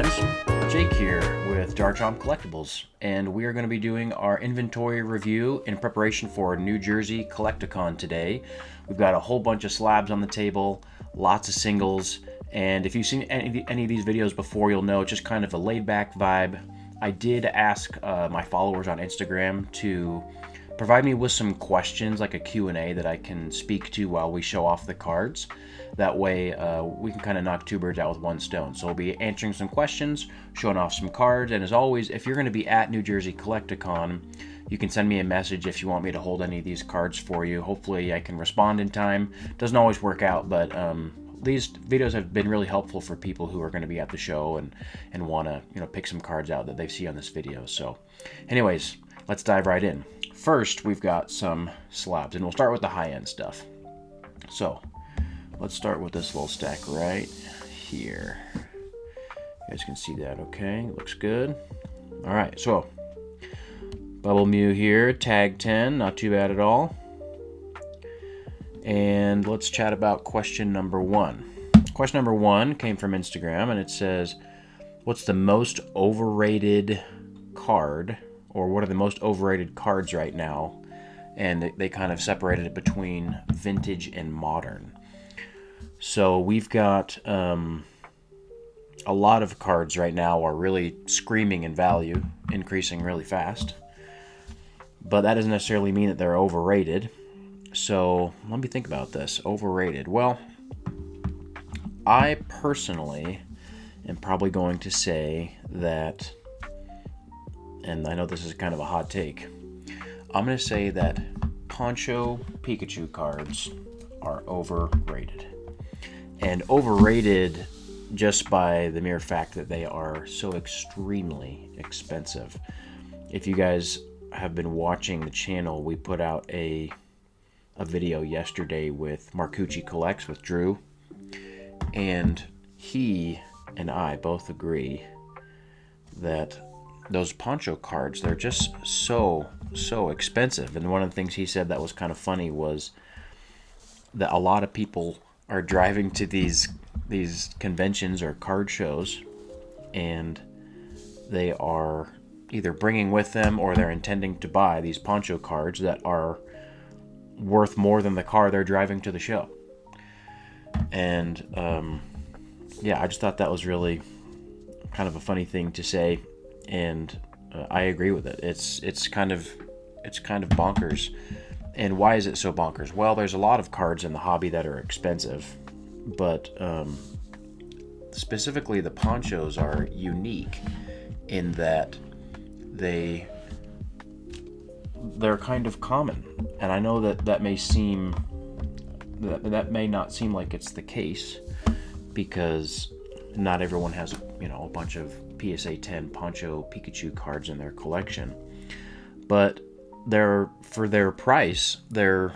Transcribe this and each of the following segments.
friends, Jake here with Jarchomp Collectibles, and we are going to be doing our inventory review in preparation for New Jersey Collecticon today. We've got a whole bunch of slabs on the table, lots of singles, and if you've seen any of these videos before, you'll know it's just kind of a laid-back vibe. I did ask my followers on Instagram to provide me with some questions, like a Q&A that I can speak to while we show off the cards. That way we can kind of knock two birds out with one stone. So we'll be answering some questions, showing off some cards, and as always, if you're going to be at New Jersey Collecticon, you can send me a message if you want me to hold any of these cards for you. Hopefully I can respond in time. Doesn't always work out, but these videos have been really helpful for people who are going to be at the show and want to pick some cards out that they see on this video. So anyways, let's dive right in. First, we've got some slabs, and we'll start with the high-end stuff. So let's start with this little stack right here. You guys can see that, okay? Looks good. All right, so Bubble Mew here, tag 10, not too bad at all. And let's chat about question number one. Question number one came from Instagram, and it says, what's the most overrated card, or what are the most overrated cards right now? And they kind of separated it between vintage and modern. So we've got a lot of cards right now are really screaming in value, increasing really fast. But that doesn't necessarily mean that they're overrated. So let me think about this. Overrated. Well, I personally am probably going to say that, and I know this is kind of a hot take, I'm going to say that Poncho Pikachu cards are overrated. And overrated just by the mere fact that they are so extremely expensive. If you guys have been watching the channel, we put out a video yesterday with Marcucci Collects with Drew, and he and I both agree that those Poncho cards, they're just so expensive. And one of the things he said that was kind of funny was that a lot of people are driving to these conventions or card shows, and they are either bringing with them or they're intending to buy these Poncho cards that are worth more than the car they're driving to the show. And yeah, I just thought that was really kind of a funny thing to say, and I agree with it. It's kind of bonkers. And why is it so bonkers? Well, there's a lot of cards in the hobby that are expensive, but specifically the Ponchos are unique in that they're kind of common. And I know that may not seem like it's the case, because not everyone has a bunch of PSA 10 Poncho Pikachu cards in their collection, but for their price, they're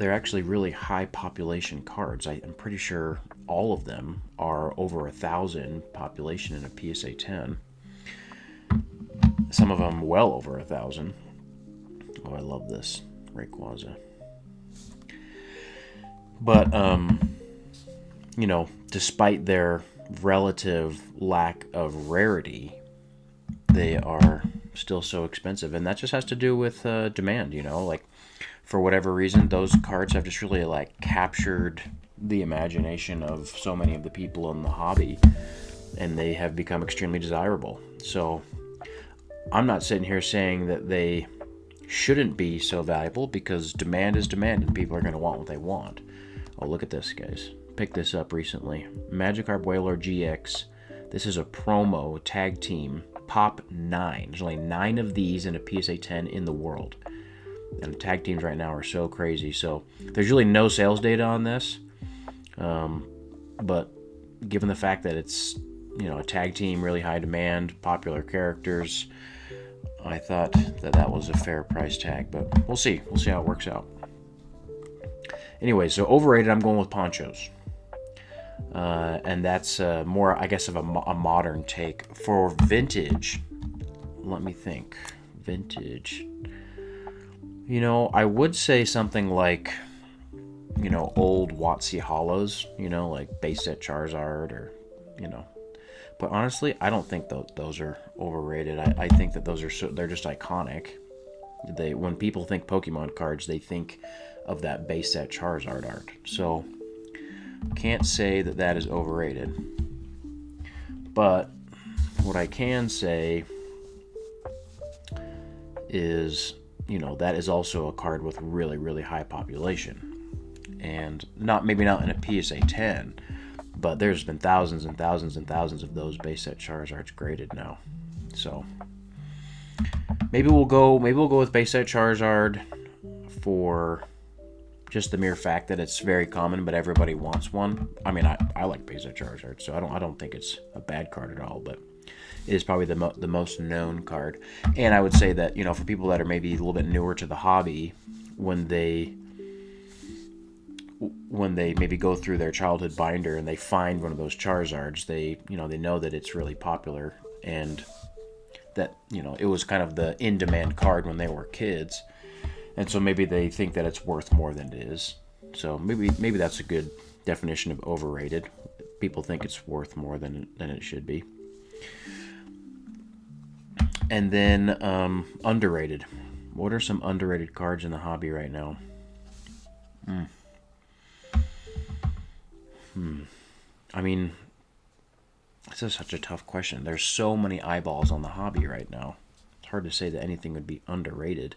actually really high population cards. I'm pretty sure all of them are over 1,000 population in a PSA 10. Some of them well over 1,000. Oh, I love this Rayquaza. But despite their relative lack of rarity, they are still so expensive, and that just has to do with demand. Like, for whatever reason, those cards have just really captured the imagination of so many of the people in the hobby, and they have become extremely desirable. So I'm not sitting here saying that they shouldn't be so valuable, because demand is demand and people are going to want what they want. Oh, look at this, guys. Picked this up recently. Magikarp Wailord GX. This is a promo tag team Pop 9. There's only 9 of these in a PSA 10 in the world. And tag teams right now are so crazy. So there's really no sales data on this. But given the fact that it's, a tag team, really high demand, popular characters, I thought that was a fair price tag. But we'll see. We'll see how it works out. Anyway, so overrated, I'm going with Ponchos. And that's more, I guess, of a modern take. For vintage, let me think. Vintage. I would say something like, old WotC Hollows, like base set Charizard, or, But honestly, I don't think those are overrated. I think that they're just iconic. When people think Pokemon cards, they think of that base set Charizard art. So can't say that is overrated. But what I can say is, that is also a card with really, really high population. And maybe not in a PSA 10, but there's been thousands and thousands and thousands of those base set Charizards graded now. So maybe we'll go with base set Charizard for just the mere fact that it's very common, but everybody wants one. I mean, I like base set Charizard, so I don't think it's a bad card at all, but it is probably the most known card. And I would say that, for people that are maybe a little bit newer to the hobby, when they maybe go through their childhood binder and they find one of those Charizards, they know that it's really popular and that, it was kind of the in-demand card when they were kids. And so maybe they think that it's worth more than it is. So maybe that's a good definition of overrated. People think it's worth more than it should be. And then underrated. What are some underrated cards in the hobby right now? I mean, this is such a tough question. There's so many eyeballs on the hobby right now. It's hard to say that anything would be underrated.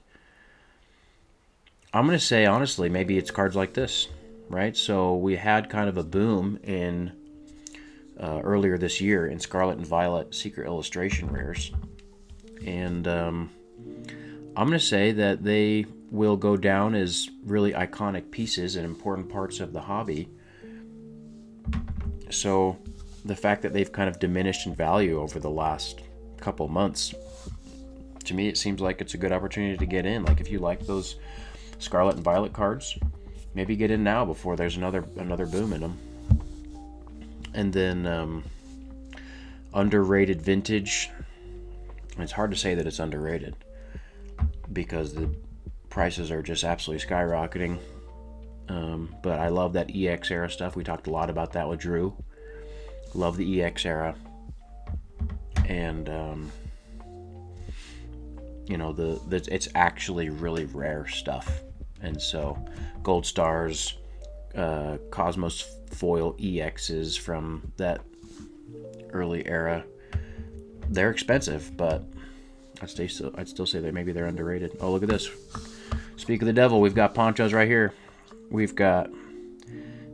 I'm going to say, honestly, maybe it's cards like this, right? So we had kind of a boom in earlier this year in Scarlet and Violet Secret Illustration rares. And I'm going to say that they will go down as really iconic pieces and important parts of the hobby. So the fact that they've kind of diminished in value over the last couple months, to me it seems like it's a good opportunity to get in. Like if you like those Scarlet and Violet cards, maybe get in now before there's another boom in them. And then underrated vintage. It's hard to say that it's underrated because the prices are just absolutely skyrocketing. But I love that EX era stuff. We talked a lot about that with Drew. Love the EX era. And it's actually really rare stuff. And so Gold Stars, Cosmos Foil EXs from that early era, they're expensive, but I'd still say that maybe they're underrated. Oh, look at this. Speak of the devil, we've got ponchos right here. We've got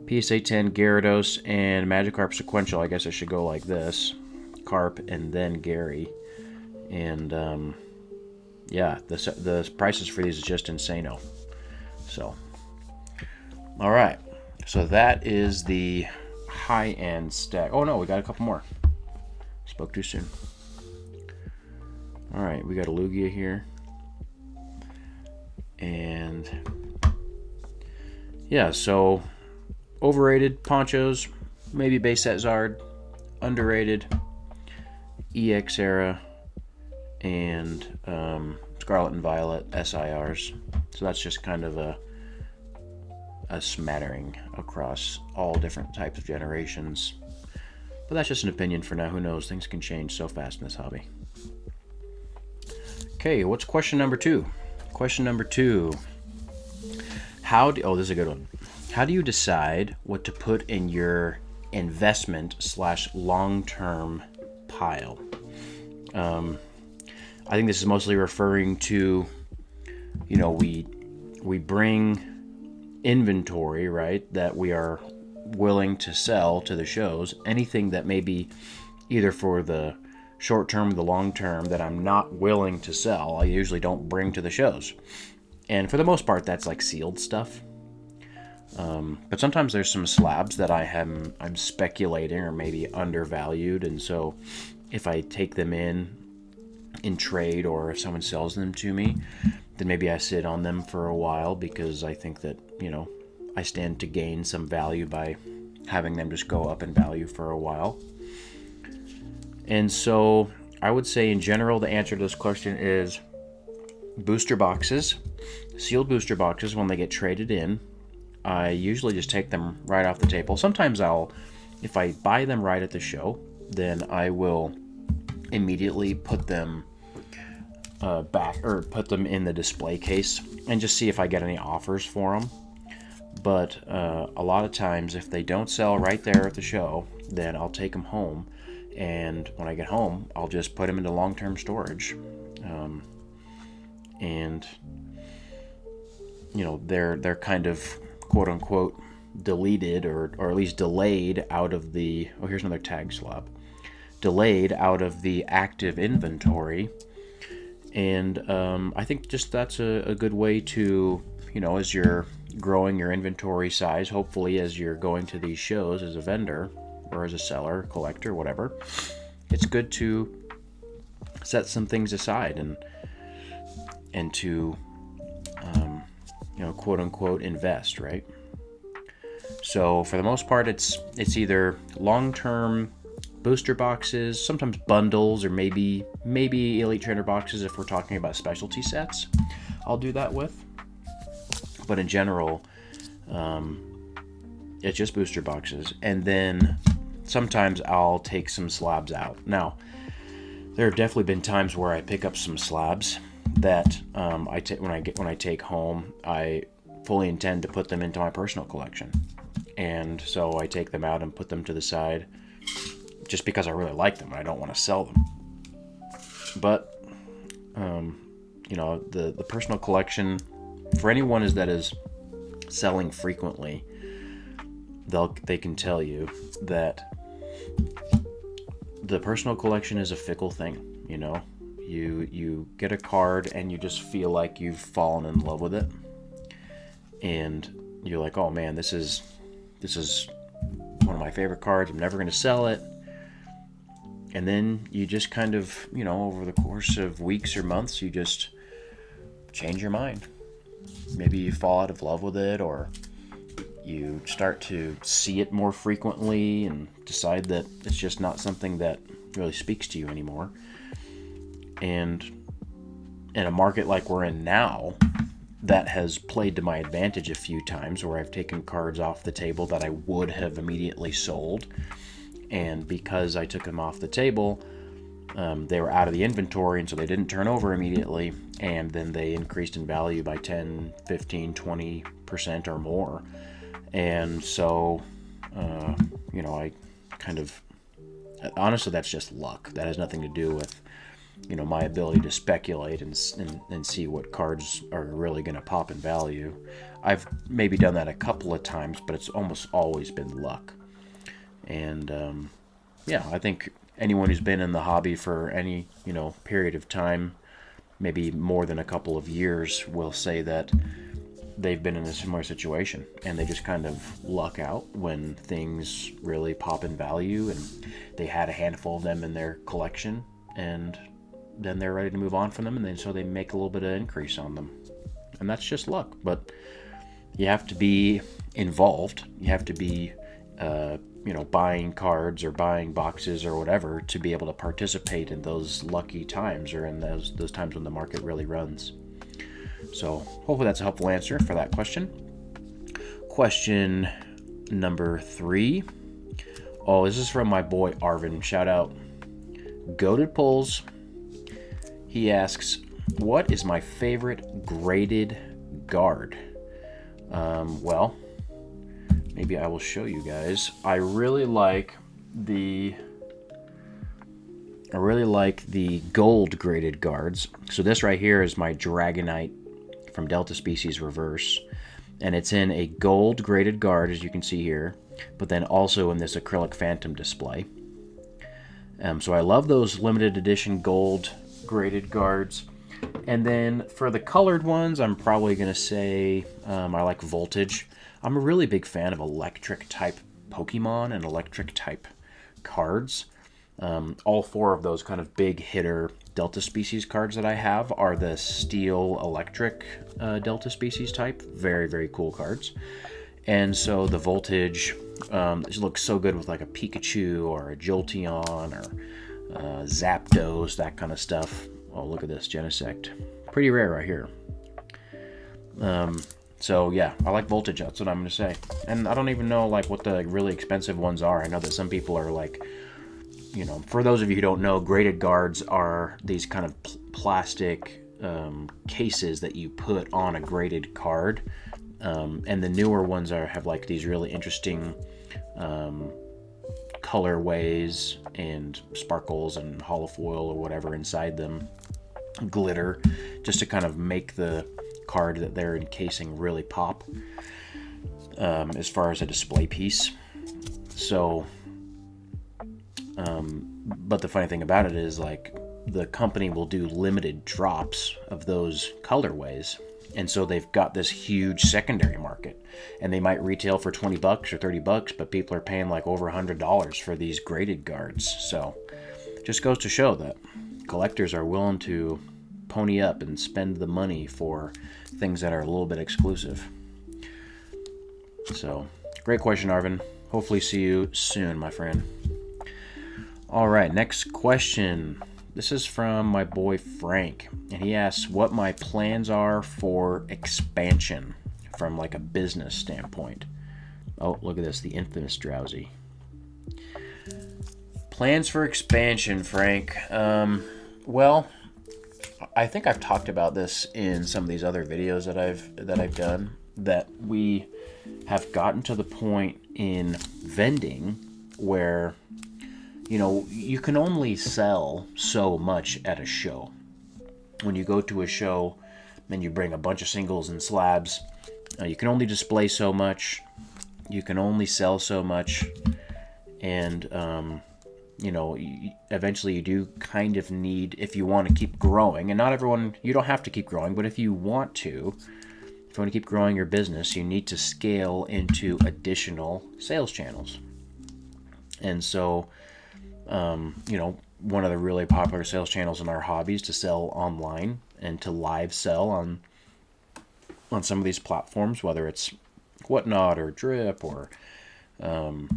PSA 10 Gyarados and Magikarp Sequential. I guess it should go like this. Carp and then Gary. And yeah, the prices for these is just insane-o. So, all right. So that is the high-end stack. Oh, no, we got a couple more. Spoke too soon. All right, we got a Lugia here. And yeah, so overrated ponchos, maybe base set Zard, underrated EX era, and Scarlet and Violet SIRs. So that's just kind of a smattering across all different types of generations. But that's just an opinion for now. Who knows? Things can change so fast in this hobby. Okay, what's question number 2? Question number 2. This is a good one. How do you decide what to put in your investment / long-term pile? I think this is mostly referring to, we bring inventory, right, that we are willing to sell to the shows. Anything that may be either for the short term or the long term that I'm not willing to sell, I usually don't bring to the shows. And for the most part, that's like sealed stuff. But sometimes there's some slabs that I'm speculating or maybe undervalued, and so if I take them in trade or if someone sells them to me, then maybe I sit on them for a while because I think that, I stand to gain some value by having them just go up in value for a while. And so I would say in general, the answer to this question is booster boxes, sealed booster boxes. When they get traded in, I usually just take them right off the table. Sometimes if I buy them right at the show, then I will immediately put them back, or put them in the display case and just see if I get any offers for them. But a lot of times, if they don't sell right there at the show, then I'll take them home, and when I get home, I'll just put them into long-term storage. And you know, they're kind of quote unquote deleted, or at least delayed out of the, oh, here's another tag slab, delayed out of the active inventory. And I think just that's a good way to, you know, as you're growing your inventory size, hopefully as you're going to these shows as a vendor or as a seller, collector, whatever, it's good to set some things aside and to you know, quote unquote invest, right? So for the most part, it's either long-term booster boxes, sometimes bundles, or maybe Elite Trainer boxes if we're talking about specialty sets. I'll do that with. But in general, it's just booster boxes. And then sometimes I'll take some slabs out. Now, there have definitely been times where I pick up some slabs that when I take home, I fully intend to put them into my personal collection. And so I take them out and put them to the side just because I really like them and I don't want to sell them. But you know, the personal collection, for anyone that is selling frequently, they can tell you that the personal collection is a fickle thing. You know, you get a card and you just feel like you've fallen in love with it, and you're like, oh man, this is one of my favorite cards, I'm never going to sell it. And then you just kind of, you know, over the course of weeks or months, you just change your mind. Maybe you fall out of love with it, or you start to see it more frequently and decide that it's just not something that really speaks to you anymore. And in a market like we're in now, that has played to my advantage a few times, where I've taken cards off the table that I would have immediately sold. And because I took them off the table, they were out of the inventory, and so they didn't turn over immediately. And then they increased in value by 10, 15, 20% or more. And so, you know, I kind of, honestly, that's just luck. That has nothing to do with, you know, my ability to speculate and see what cards are really going to pop in value. I've maybe done that a couple of times, but it's almost always been luck. And yeah, I think anyone who's been in the hobby for any, you know, period of time, maybe more than a couple of years, will say that they've been in a similar situation, and they just kind of luck out when things really pop in value, and they had a handful of them in their collection, and then they're ready to move on from them, and then so they make a little bit of increase on them. And that's just luck. But you have to be involved. You have to be you know, buying cards or buying boxes or whatever to be able to participate in those lucky times, or in those times when the market really runs. So hopefully that's a helpful answer for that question. Question number 3. Oh, this is from my boy Arvin. Shout out. Goated Pulls. He asks, what is my favorite graded guard? Well, maybe I will show you guys. I really like the gold graded guards. So this right here is my Dragonite from Delta Species Reverse, and it's in a gold graded guard, as you can see here, but then also in this acrylic Phantom display. So I love those limited edition gold graded guards. And then for the colored ones, I'm probably going to say I like Voltage. I'm a really big fan of electric type Pokemon and electric type cards. All 4 of those kind of big hitter Delta Species cards that I have are the Steel Electric Delta Species type. Very, very cool cards. And so the Voltage looks so good with like a Pikachu or a Jolteon or Zapdos, that kind of stuff. Oh, look at this, Genesect. Pretty rare right here. So yeah, I like Voltage, that's what I'm going to say. And I don't even know like what the really expensive ones are. I know that some people are like for those of you who don't know, graded guards are these kind of plastic cases that you put on a graded card. And the newer ones have like these really interesting colorways and sparkles and holofoil or whatever inside them, glitter, just to kind of make the card that they're encasing really pop as far as a display piece. So, but the funny thing about it is, like, the company will do limited drops of those colorways. And so they've got this huge secondary market, and they might retail for $20 or $30, but people are paying like over $100 for these graded guards. So just goes to show that collectors are willing to pony up and spend the money for things that are a little bit exclusive. So great question, Arvin. Hopefully see you soon, my friend. All right, next question. This is from my boy Frank, and he asks what my plans are for expansion from like a business standpoint. Oh, look at this, the infamous Drowsy. Plans for expansion, Frank. Well, I think I've talked about this in some of these other videos that I've done, that we have gotten to the point in vending where, you can only sell so much at a show. When you go to a show and you bring a bunch of singles and slabs, you can only display so much, you can only sell so much, and eventually you do kind of need, if you want to keep growing, and not everyone, you don't have to keep growing, but if you want to keep growing your business, you need to scale into additional sales channels. And so one of the really popular sales channels in our hobbies to sell online and to live sell on some of these platforms, whether it's Whatnot or Drip or on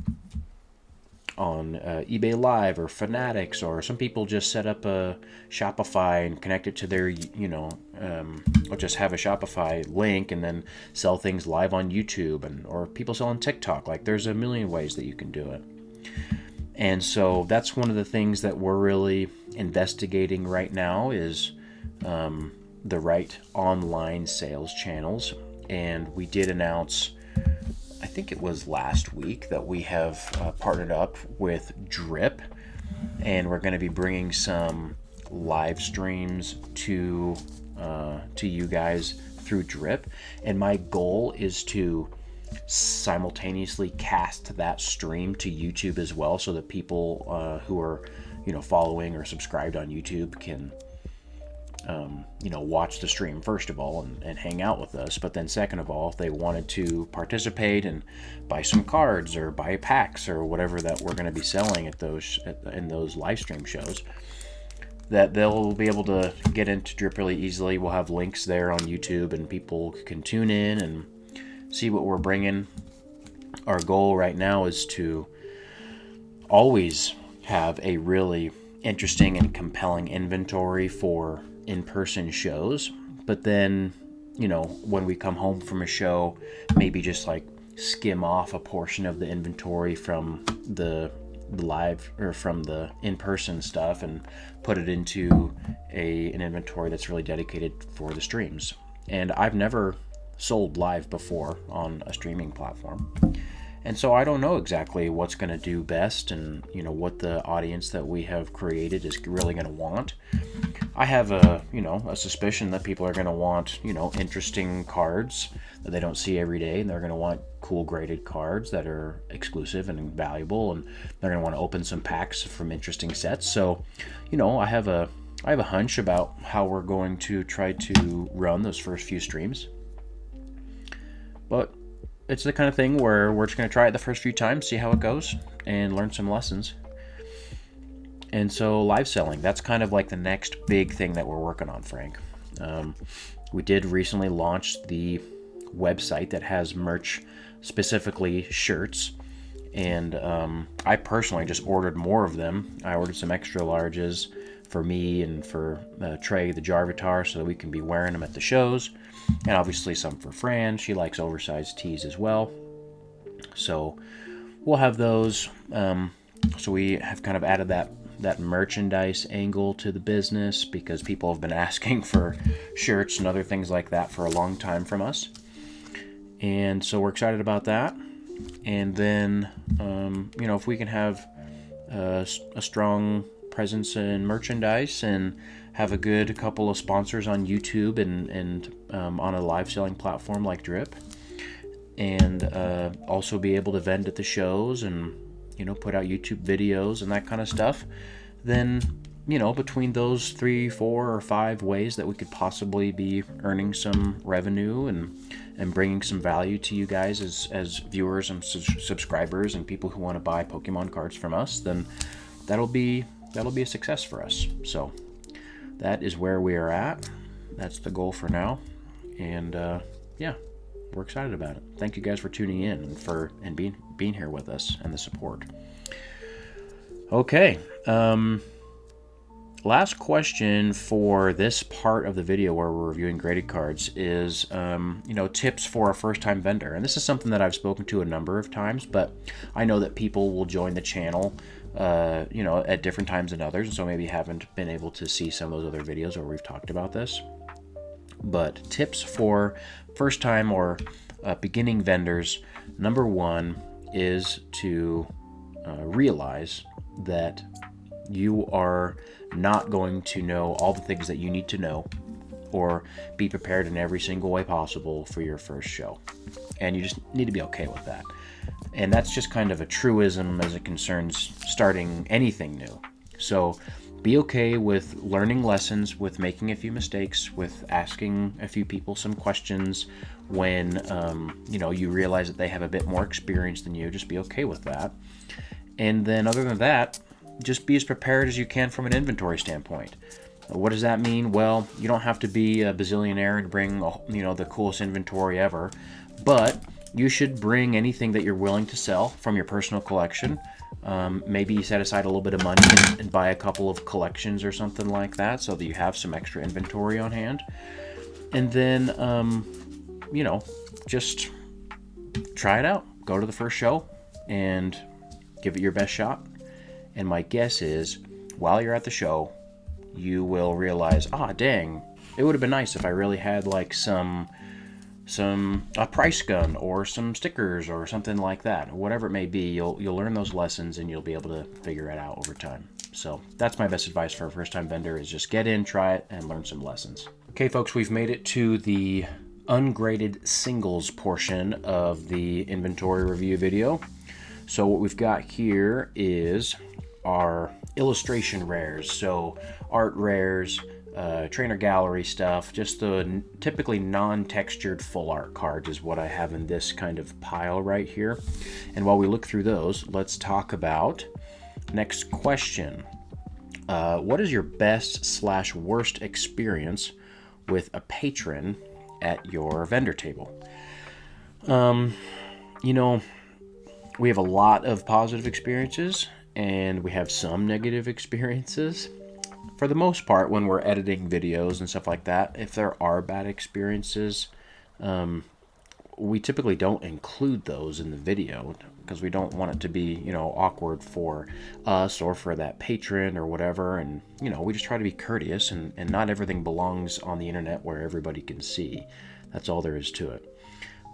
eBay Live or Fanatics, or some people just set up a Shopify and connect it to their, or just have a Shopify link and then sell things live on YouTube, or people sell on TikTok. Like, there's a million ways that you can do it. And so that's one of the things that we're really investigating right now is the right online sales channels. And we did announce, I think it was last week, that we have partnered up with Drip, and we're going to be bringing some live streams to you guys through Drip. And my goal is to simultaneously cast that stream to YouTube as well, so that people who are following or subscribed on YouTube can watch the stream first of all and hang out with us. But then second of all, if they wanted to participate and buy some cards or buy packs or whatever that we're going to be selling in those live stream shows, that they'll be able to get into Drip really easily. We'll have links there on YouTube, and people can tune in and see what we're bringing. Our goal right now is to always have a really interesting and compelling inventory for in-person shows, but then when we come home from a show, maybe just like skim off a portion of the inventory from the live or from the in-person stuff and put it into an inventory that's really dedicated for the streams. And I've never sold live before on a streaming platform, and so I don't know exactly what's going to do best, and what the audience that we have created is really going to want. I have a suspicion that people are going to want interesting cards that they don't see every day, and they're going to want cool graded cards that are exclusive and valuable, and they're going to want to open some packs from interesting sets. So I have a hunch about how we're going to try to run those first few streams. But it's the kind of thing where we're just going to try it the first few times, see how it goes, and learn some lessons. And so live selling, that's kind of like the next big thing that we're working on, Frank. We did recently launch the website that has merch, specifically shirts. And I personally just ordered more of them. I ordered some extra larges for me and for Trey, the Jarvitar, so that we can be wearing them at the shows. And obviously some for Fran. She likes oversized tees as well. So we'll have those. So we have kind of added that merchandise angle to the business because people have been asking for shirts and other things like that for a long time from us. And so we're excited about that. And then, if we can have a strong presence in merchandise and have a good couple of sponsors on YouTube and on a live selling platform like Drip, and also be able to vend at the shows and put out YouTube videos and that kind of stuff, then between those 3, 4, or 5 ways that we could possibly be earning some revenue and bringing some value to you guys as viewers and subscribers and people who want to buy Pokemon cards from us, then that'll be a success for us. So that is where we are at. That's the goal for now, and we're excited about it. Thank you guys for tuning in and being here with us and the support. Okay. Last question for this part of the video where we're reviewing graded cards is, tips for a first-time vendor. And this is something that I've spoken to a number of times, but I know that people will join the channel, at different times than others, and so maybe haven't been able to see some of those other videos where we've talked about this. But tips for first-time or beginning vendors, number 1 is to realize that you are not going to know all the things that you need to know or be prepared in every single way possible for your first show. And you just need to be okay with that. And that's just kind of a truism as it concerns starting anything new. So be okay with learning lessons, with making a few mistakes, with asking a few people some questions when you realize that they have a bit more experience than you. Just be okay with that. And then other than that, just be as prepared as you can from an inventory standpoint. What does that mean? Well, you don't have to be a bazillionaire and bring the coolest inventory ever, but you should bring anything that you're willing to sell from your personal collection. Maybe you set aside a little bit of money and buy a couple of collections or something like that so that you have some extra inventory on hand. And then, just try it out. Go to the first show and give it your best shot. And my guess is, while you're at the show, you will realize, dang, it would have been nice if I really had like a price gun or some stickers or something like that. Whatever it may be, you'll learn those lessons and you'll be able to figure it out over time. So that's my best advice for a first-time vendor, is just get in, try it, and learn some lessons. Okay, folks, we've made it to the ungraded singles portion of the inventory review video. So what we've got here is our illustration rares, so art rares, trainer gallery stuff, just the typically non-textured full art cards is what I have in this kind of pile right here. And while we look through those, let's talk about next question. What is your best/worst experience with a patron at your vendor table? We have a lot of positive experiences and we have some negative experiences. For the most part, when we're editing videos and stuff like that, if there are bad experiences, we typically don't include those in the video because we don't want it to be, awkward for us or for that patron or whatever. And, we just try to be courteous, and not everything belongs on the internet where everybody can see. That's all there is to it.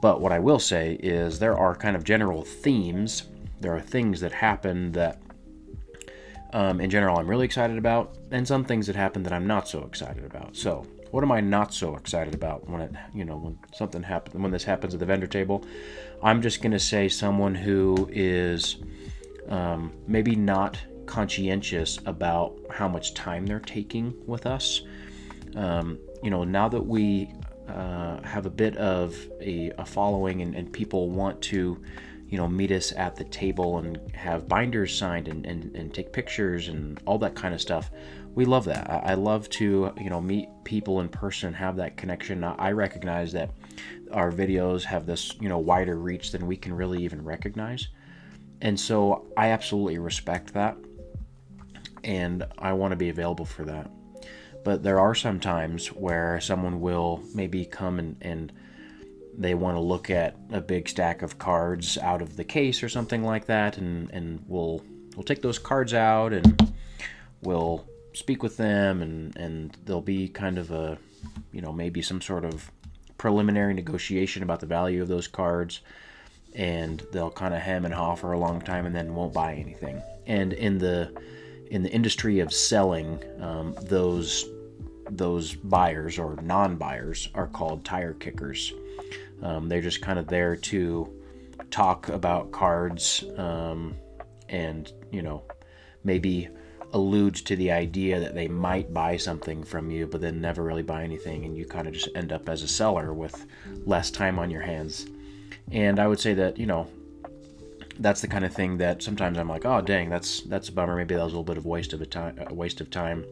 But what I will say is there are kind of general themes. There are things that happen that, in general, I'm really excited about, and some things that happen that I'm not so excited about. So, what am I not so excited about when something happens, when this happens at the vendor table? I'm just going to say someone who is maybe not conscientious about how much time they're taking with us. Now that we have a bit of a following and people want to meet us at the table and have binders signed and take pictures and all that kind of stuff. We love that. I love to meet people in person, have that connection. I recognize that our videos have this wider reach than we can really even recognize, and so I absolutely respect that, and I want to be available for that. But there are some times where someone will maybe come and they want to look at a big stack of cards out of the case or something like that, and will we'll take those cards out and we'll speak with them, and there'll be kind of a, maybe some sort of preliminary negotiation about the value of those cards, and they'll kind of hem and haw for a long time and then won't buy anything. And in the industry of selling, those buyers or non-buyers are called tire kickers. They're just kind of there to talk about cards, and maybe allude to the idea that they might buy something from you, but then never really buy anything, and you kind of just end up as a seller with less time on your hands. And I would say that that's the kind of thing that sometimes I'm like, oh dang, that's a bummer. Maybe that was a little bit of a waste of time.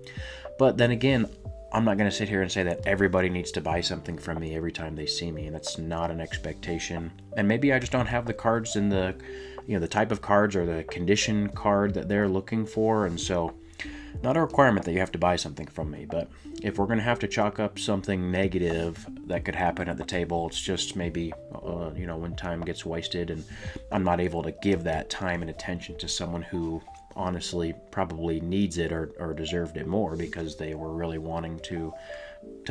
But then again, I'm not going to sit here and say that everybody needs to buy something from me every time they see me, and that's not an expectation. And maybe I just don't have the cards in the type of cards or the condition card that they're looking for, and so not a requirement that you have to buy something from me. But if we're going to have to chalk up something negative that could happen at the table, it's just maybe when time gets wasted and I'm not able to give that time and attention to someone who honestly probably needs it or deserved it more because they were really wanting to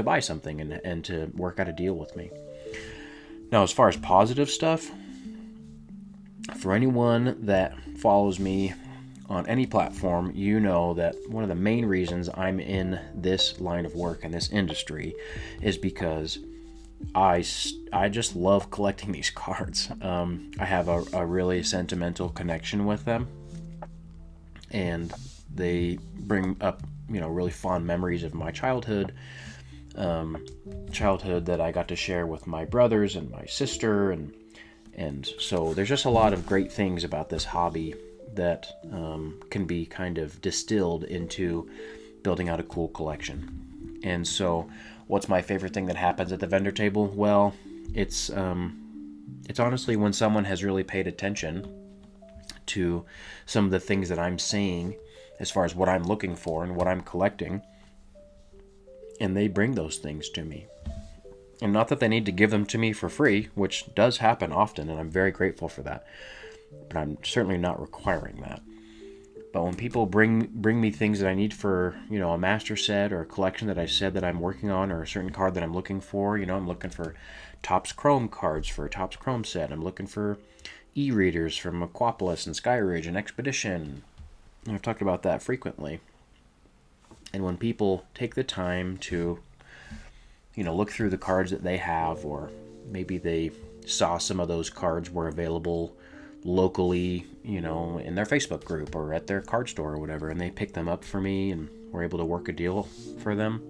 buy something and to work out a deal with me. Now, as far as positive stuff, for anyone that follows me on any platform, you know that one of the main reasons I'm in this line of work in this industry is because I just love collecting these cards. I have a really sentimental connection with them, and they bring up really fond memories of my childhood that I got to share with my brothers and my sister, and so there's just a lot of great things about this hobby that can be kind of distilled into building out a cool collection. And so what's my favorite thing that happens at the vendor table? Well, it's honestly when someone has really paid attention to some of the things that I'm saying as far as what I'm looking for and what I'm collecting, and they bring those things to me. And not that they need to give them to me for free, which does happen often, and I'm very grateful for that, but I'm certainly not requiring that. But when people bring me things that I need for, a master set or a collection that I said that I'm working on, or a certain card that I'm looking for, I'm looking for Topps Chrome cards for a Topps Chrome set. I'm looking for e-readers from Aquapolis and Skyridge and Expedition. And I've talked about that frequently. And when people take the time to, look through the cards that they have, or maybe they saw some of those cards were available locally, in their Facebook group or at their card store or whatever, and they picked them up for me and were able to work a deal for them.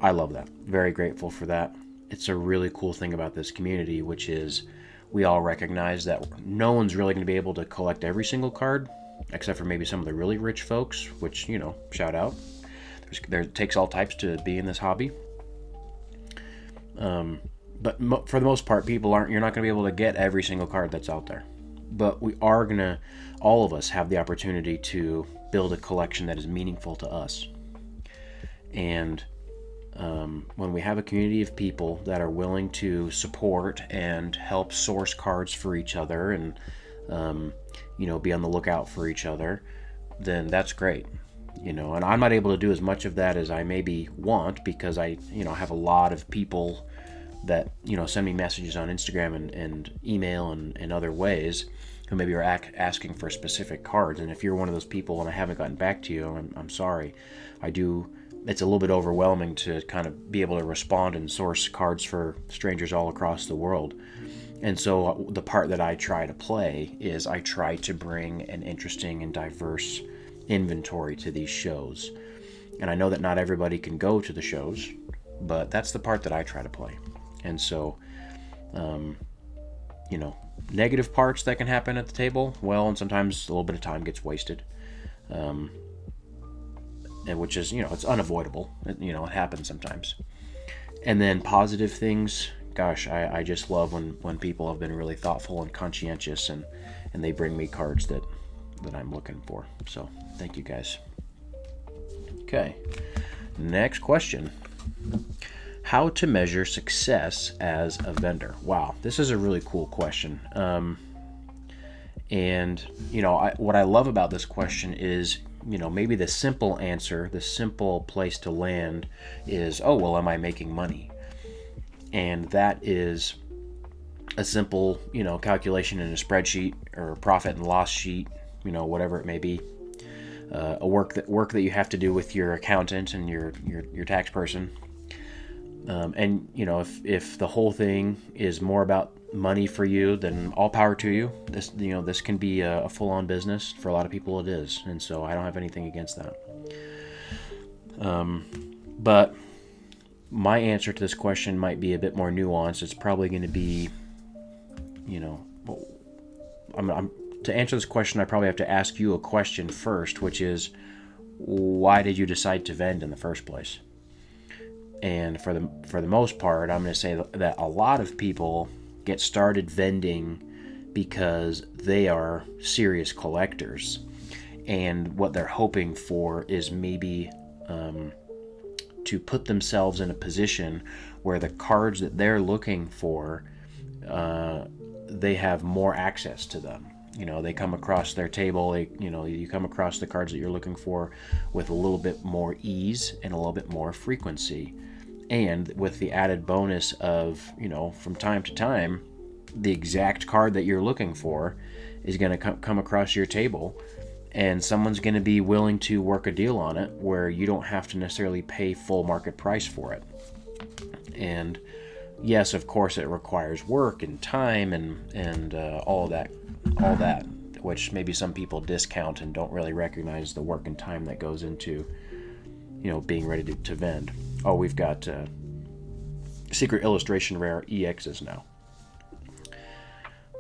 I love that. Very grateful for that. It's a really cool thing about this community, which is we all recognize that no one's really going to be able to collect every single card, except for maybe some of the really rich folks, which, shout out. It takes all types to be in this hobby. But for the most part, you're not going to be able to get every single card that's out there. But we are going to, all of us have the opportunity to build a collection that is meaningful to us. And when we have a community of people that are willing to support and help source cards for each other and, be on the lookout for each other, then that's great. And I'm not able to do as much of that as I maybe want because I have a lot of people that, send me messages on Instagram and email and other ways who maybe are asking for specific cards. And if you're one of those people and I haven't gotten back to you, I'm sorry. It's a little bit overwhelming to kind of be able to respond and source cards for strangers all across the world. And so the part that I try to play is I try to bring an interesting and diverse inventory to these shows. And I know that not everybody can go to the shows, but that's the part that I try to play. And so, negative parts that can happen at the table, well, and sometimes a little bit of time gets wasted, and which is, it's unavoidable. It happens sometimes. And then positive things, gosh, I just love when people have been really thoughtful and conscientious and they bring me cards that I'm looking for. So thank you guys. Okay, next question. How to measure success as a vendor? Wow, this is a really cool question. And, what I love about this question is, maybe the simple answer, the simple place to land is, oh, well, am I making money? And that is a simple, calculation in a spreadsheet or a profit and loss sheet, whatever it may be. A work that you have to do with your accountant and your tax person. And if the whole thing is more about money for you, then all power to you. This can be a full-on business. For a lot of people it is, and so I don't have anything against that. But my answer to this question might be a bit more nuanced. It's probably going to be, to answer this question, I probably have to ask you a question first, which is, why did you decide to vend in the first place? And for the most part, I'm going to say that a lot of people get started vending because they are serious collectors, and what they're hoping for is maybe to put themselves in a position where the cards that they're looking for, they have more access to them. They come across their table, you come across the cards that you're looking for with a little bit more ease and a little bit more frequency. And with the added bonus of, from time to time, the exact card that you're looking for is going to come across your table, and someone's going to be willing to work a deal on it where you don't have to necessarily pay full market price for it. And yes, of course, it requires work and time and all that, which maybe some people discount and don't really recognize the work and time that goes into, being ready to vend. Oh, we've got Secret Illustration Rare EXs now.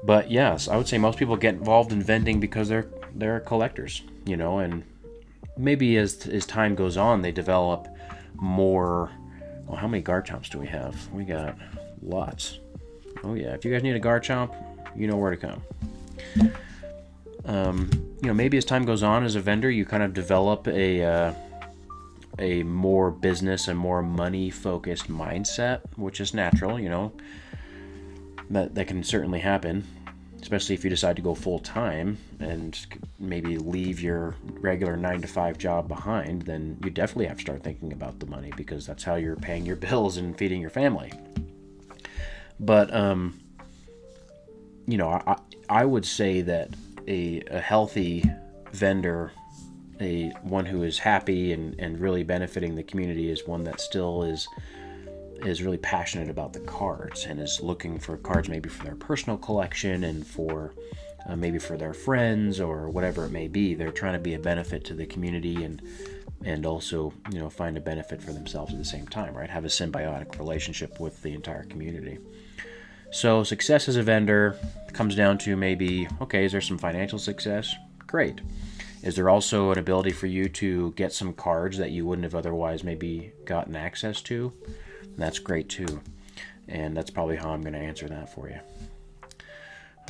But yes, I would say most people get involved in vending because they're collectors, and maybe as time goes on, they develop more. Well, how many Jarchomps do we have? We got lots. Oh yeah, if you guys need a Jarchomp, you know where to come. Maybe as time goes on as a vendor, you kind of develop a more business and more money focused mindset, which is natural. That can certainly happen, especially if you decide to go full time and maybe leave your regular 9-to-5 job behind. Then you definitely have to start thinking about the money, because that's how you're paying your bills and feeding your family. But I would say that a healthy vendor, one who is happy and really benefiting the community, is one that still is really passionate about the cards and is looking for cards maybe for their personal collection and for maybe for their friends or whatever it may be. They're trying to be a benefit to the community and also find a benefit for themselves at the same time, right? Have a symbiotic relationship with the entire community. So success as a vendor comes down to maybe, okay, is there some financial success? Great. Is there also an ability for you to get some cards that you wouldn't have otherwise maybe gotten access to? That's great too. And that's probably how I'm going to answer that for you.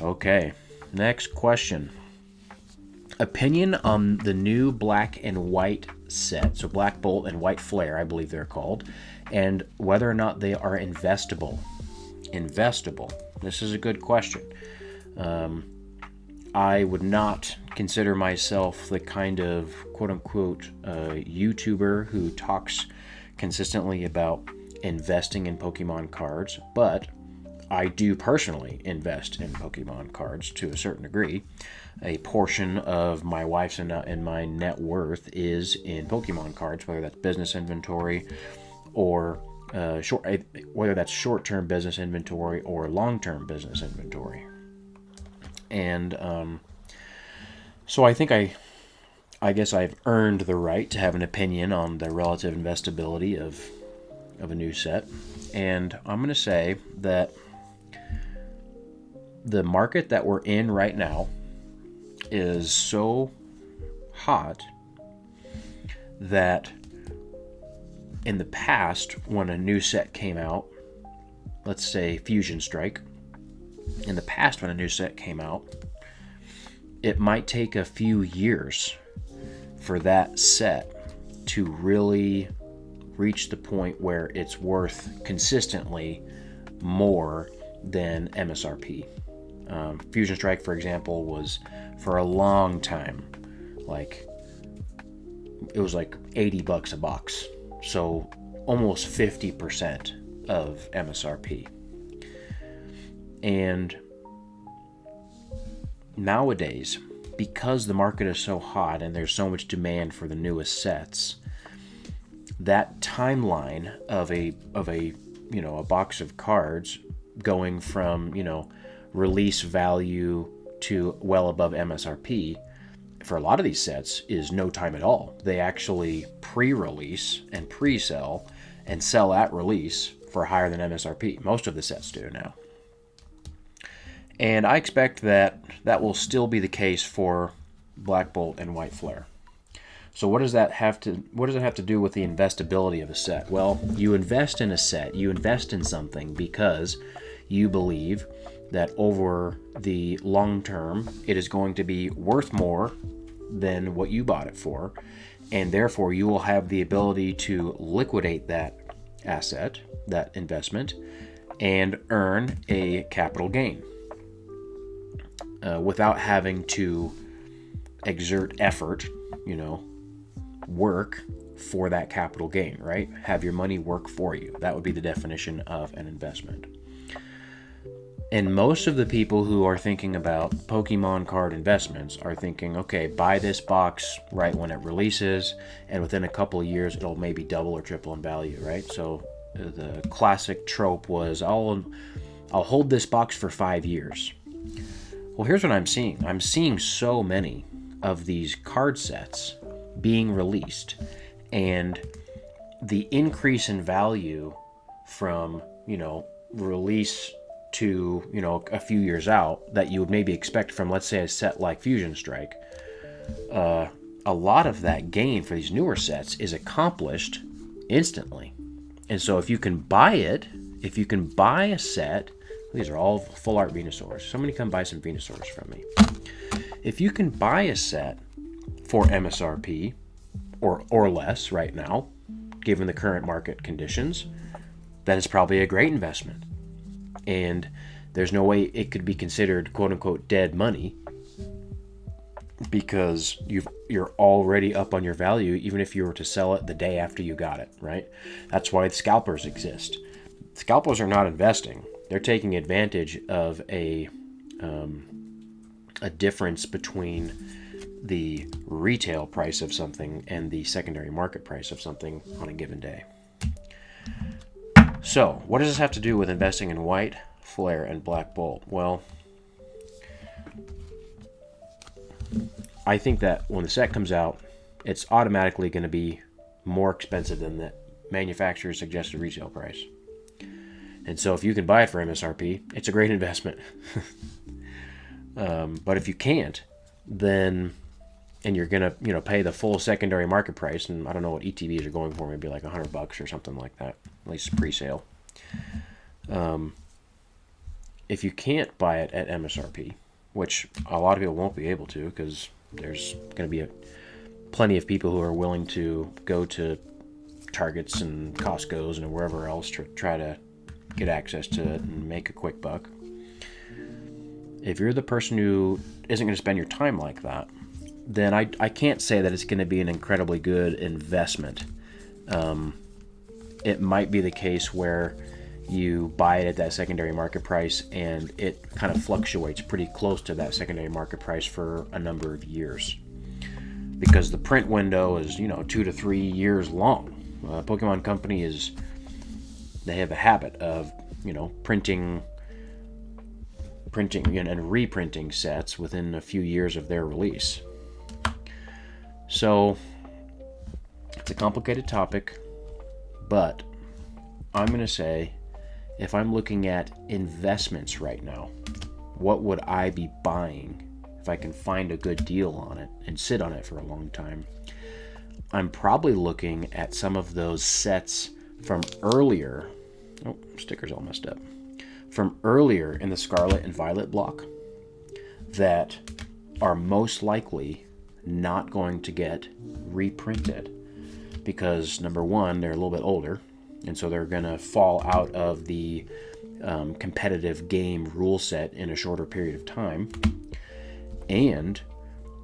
Okay, next question. Opinion on the new black and white set. So Black Bolt and White Flare, I believe they're called. And whether or not they are investable. Investable. This is a good question. I would not consider myself the kind of quote-unquote YouTuber who talks consistently about investing in Pokemon cards, but I do personally invest in Pokemon cards to a certain degree. A portion of my wife's and my net worth is in Pokemon cards, whether that's business inventory or whether that's short-term business inventory or long-term business inventory. And so I think I guess I've earned the right to have an opinion on the relative investability of a new set. And I'm going to say that the market that we're in right now is so hot that in the past, when a new set came out, let's say Fusion Strike, in the past when a new set came out, it might take a few years for that set to really reach the point where it's worth consistently more than MSRP. Fusion Strike, for example, was for a long time, like, it was like $80 a box. So almost 50% of MSRP. And nowadays, because the market is so hot and there's so much demand for the newest sets, that timeline of a box of cards going from, release value to well above MSRP for a lot of these sets is no time at all. They actually pre-release and pre-sell and sell at release for higher than MSRP. Most of the sets do now. And I expect that will still be the case for Black Bolt and White Flare. So what does it have to do with the investability of a set? Well, you invest in a set, you invest in something because you believe that over the long term it is going to be worth more than what you bought it for, and therefore you will have the ability to liquidate that asset, that investment, and earn a capital gain without having to exert effort, work for that capital gain, right? Have your money work for you. That would be the definition of an investment. And most of the people who are thinking about Pokemon card investments are thinking, okay, buy this box right when it releases, and within a couple of years it'll maybe double or triple in value, right? So the classic trope was, I'll hold this box for 5 years. Well, here's what I'm seeing. I'm seeing so many of these card sets being released, and the increase in value from, release to, a few years out that you would maybe expect from, let's say, a set like Fusion Strike, a lot of that gain for these newer sets is accomplished instantly. And so if you can buy a set, these are all full art Venusaurs. Somebody come buy some Venusaurs from me. If you can buy a set for MSRP or less right now, given the current market conditions, then it's probably a great investment. And there's no way it could be considered quote-unquote dead money, because you're already up on your value even if you were to sell it the day after you got it, right? That's why scalpers exist. Scalpers are not investing. They're taking advantage of a difference between the retail price of something and the secondary market price of something on a given day. So, what does this have to do with investing in White, Flare, and Black Bolt? Well, I think that when the set comes out, it's automatically going to be more expensive than the manufacturer's suggested retail price. And so if you can buy it for MSRP, it's a great investment. But if you can't, then, and you're going to, pay the full secondary market price, and I don't know what ETBs are going for, maybe like $100 or something like that, at least pre-sale. If you can't buy it at MSRP, which a lot of people won't be able to, because there's going to be plenty of people who are willing to go to Targets and Costco's and wherever else to try to get access to it and make a quick buck. If you're the person who isn't going to spend your time like that, then I can't say that it's going to be an incredibly good investment. It might be the case where you buy it at that secondary market price and it kind of fluctuates pretty close to that secondary market price for a number of years, because the print window is 2 to 3 years long. Pokemon Company they have a habit of printing and reprinting sets within a few years of their release. So it's a complicated topic, but I'm going to say, if I'm looking at investments right now, what would I be buying if I can find a good deal on it and sit on it for a long time? I'm probably looking at some of those sets from earlier. Oh, sticker's all messed up. From earlier in the Scarlet and Violet block that are most likely not going to get reprinted, because number one, they're a little bit older, and so they're going to fall out of the competitive game rule set in a shorter period of time. And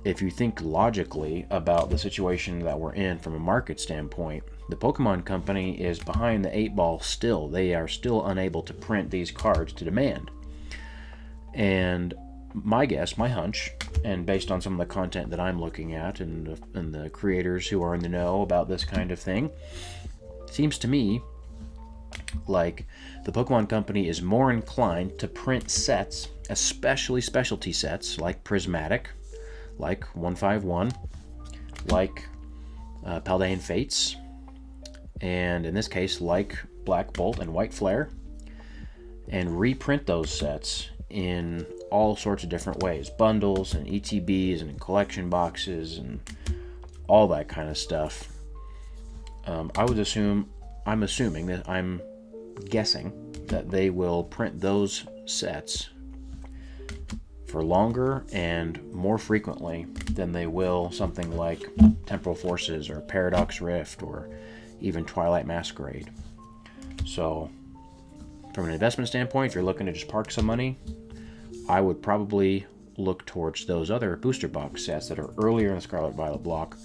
if you think logically about the situation that we're in from a market standpoint, the Pokemon Company is behind the 8 ball still. They are still unable to print these cards to demand. And my guess, my hunch, and based on some of the content that I'm looking at and the creators who are in the know about this kind of thing, seems to me like the Pokemon Company is more inclined to print sets, especially specialty sets like Prismatic, like 151, like Paldean Fates, and in this case like Black Bolt and White Flare, and reprint those sets in all sorts of different ways, bundles and ETBs and collection boxes and all that kind of stuff. I'm guessing that they will print those sets for longer and more frequently than they will something like Temporal Forces or Paradox Rift or even Twilight Masquerade. So from an investment standpoint, if you're looking to just park some money, I would probably look towards those other booster box sets that are earlier in the Scarlet Violet block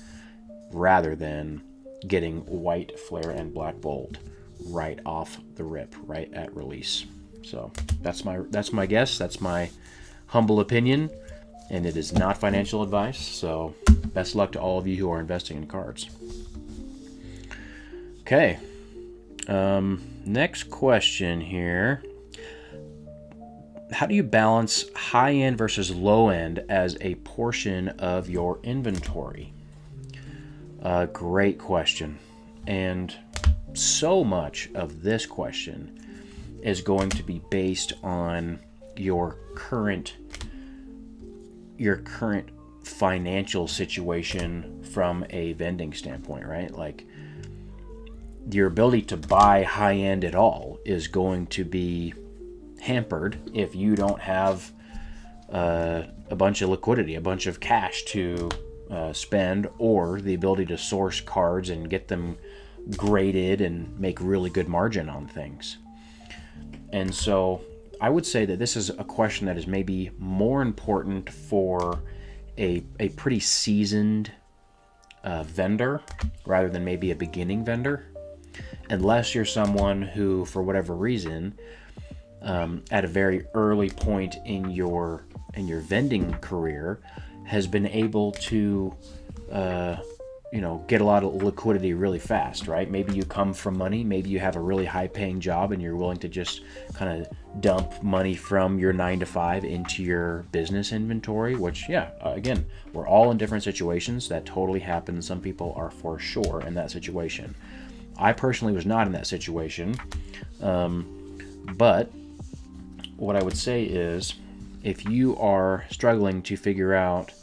rather than getting White Flare and Black Bolt right off the rip, right at release. So that's my guess. That's my humble opinion, and it is not financial advice. So best luck to all of you who are investing in cards. Okay. Next question here. How do you balance high-end versus low-end as a portion of your inventory? Great question. And so much of this question is going to be based on your current financial situation from a vending standpoint, right? Like, your ability to buy high-end at all is going to be hampered if you don't have a bunch of liquidity, a bunch of cash to spend, or the ability to source cards and get them graded and make really good margin on things. And so I would say that this is a question that is maybe more important for a pretty seasoned vendor rather than maybe a beginning vendor, unless you're someone who, for whatever reason, at a very early point in your vending career, has been able to get a lot of liquidity really fast, right? Maybe you come from money, maybe you have a really high paying job and you're willing to just kind of dump money from your 9 to 5 into your business inventory, which, again, we're all in different situations. That totally happens. Some people are for sure in that situation. I personally was not in that situation, but what I would say is, if you are struggling to figure out,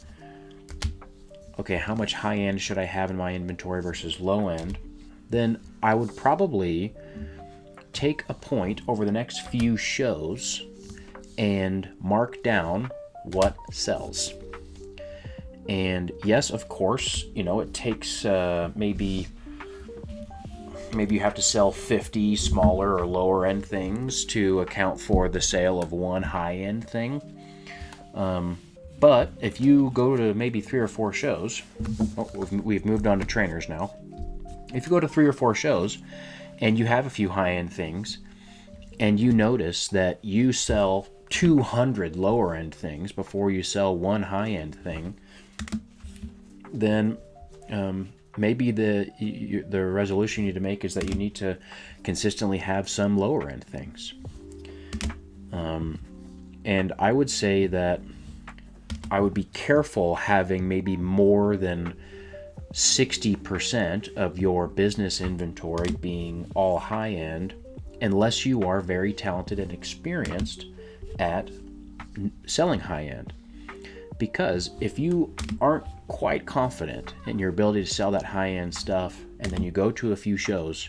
okay, how much high end should I have in my inventory versus low end, then I would probably take a point over the next few shows and mark down what sells. And yes, of course, it takes maybe you have to sell 50 smaller or lower end things to account for the sale of one high end thing. But if you go to maybe 3 or 4 shows, we've moved on to trainers now. If you go to 3 or 4 shows and you have a few high end things and you notice that you sell 200 lower end things before you sell one high end thing, then maybe the resolution you need to make is that you need to consistently have some lower end things. And I would say that I would be careful having maybe more than 60% of your business inventory being all high end, unless you are very talented and experienced at selling high end. Because if you aren't quite confident in your ability to sell that high end stuff, and then you go to a few shows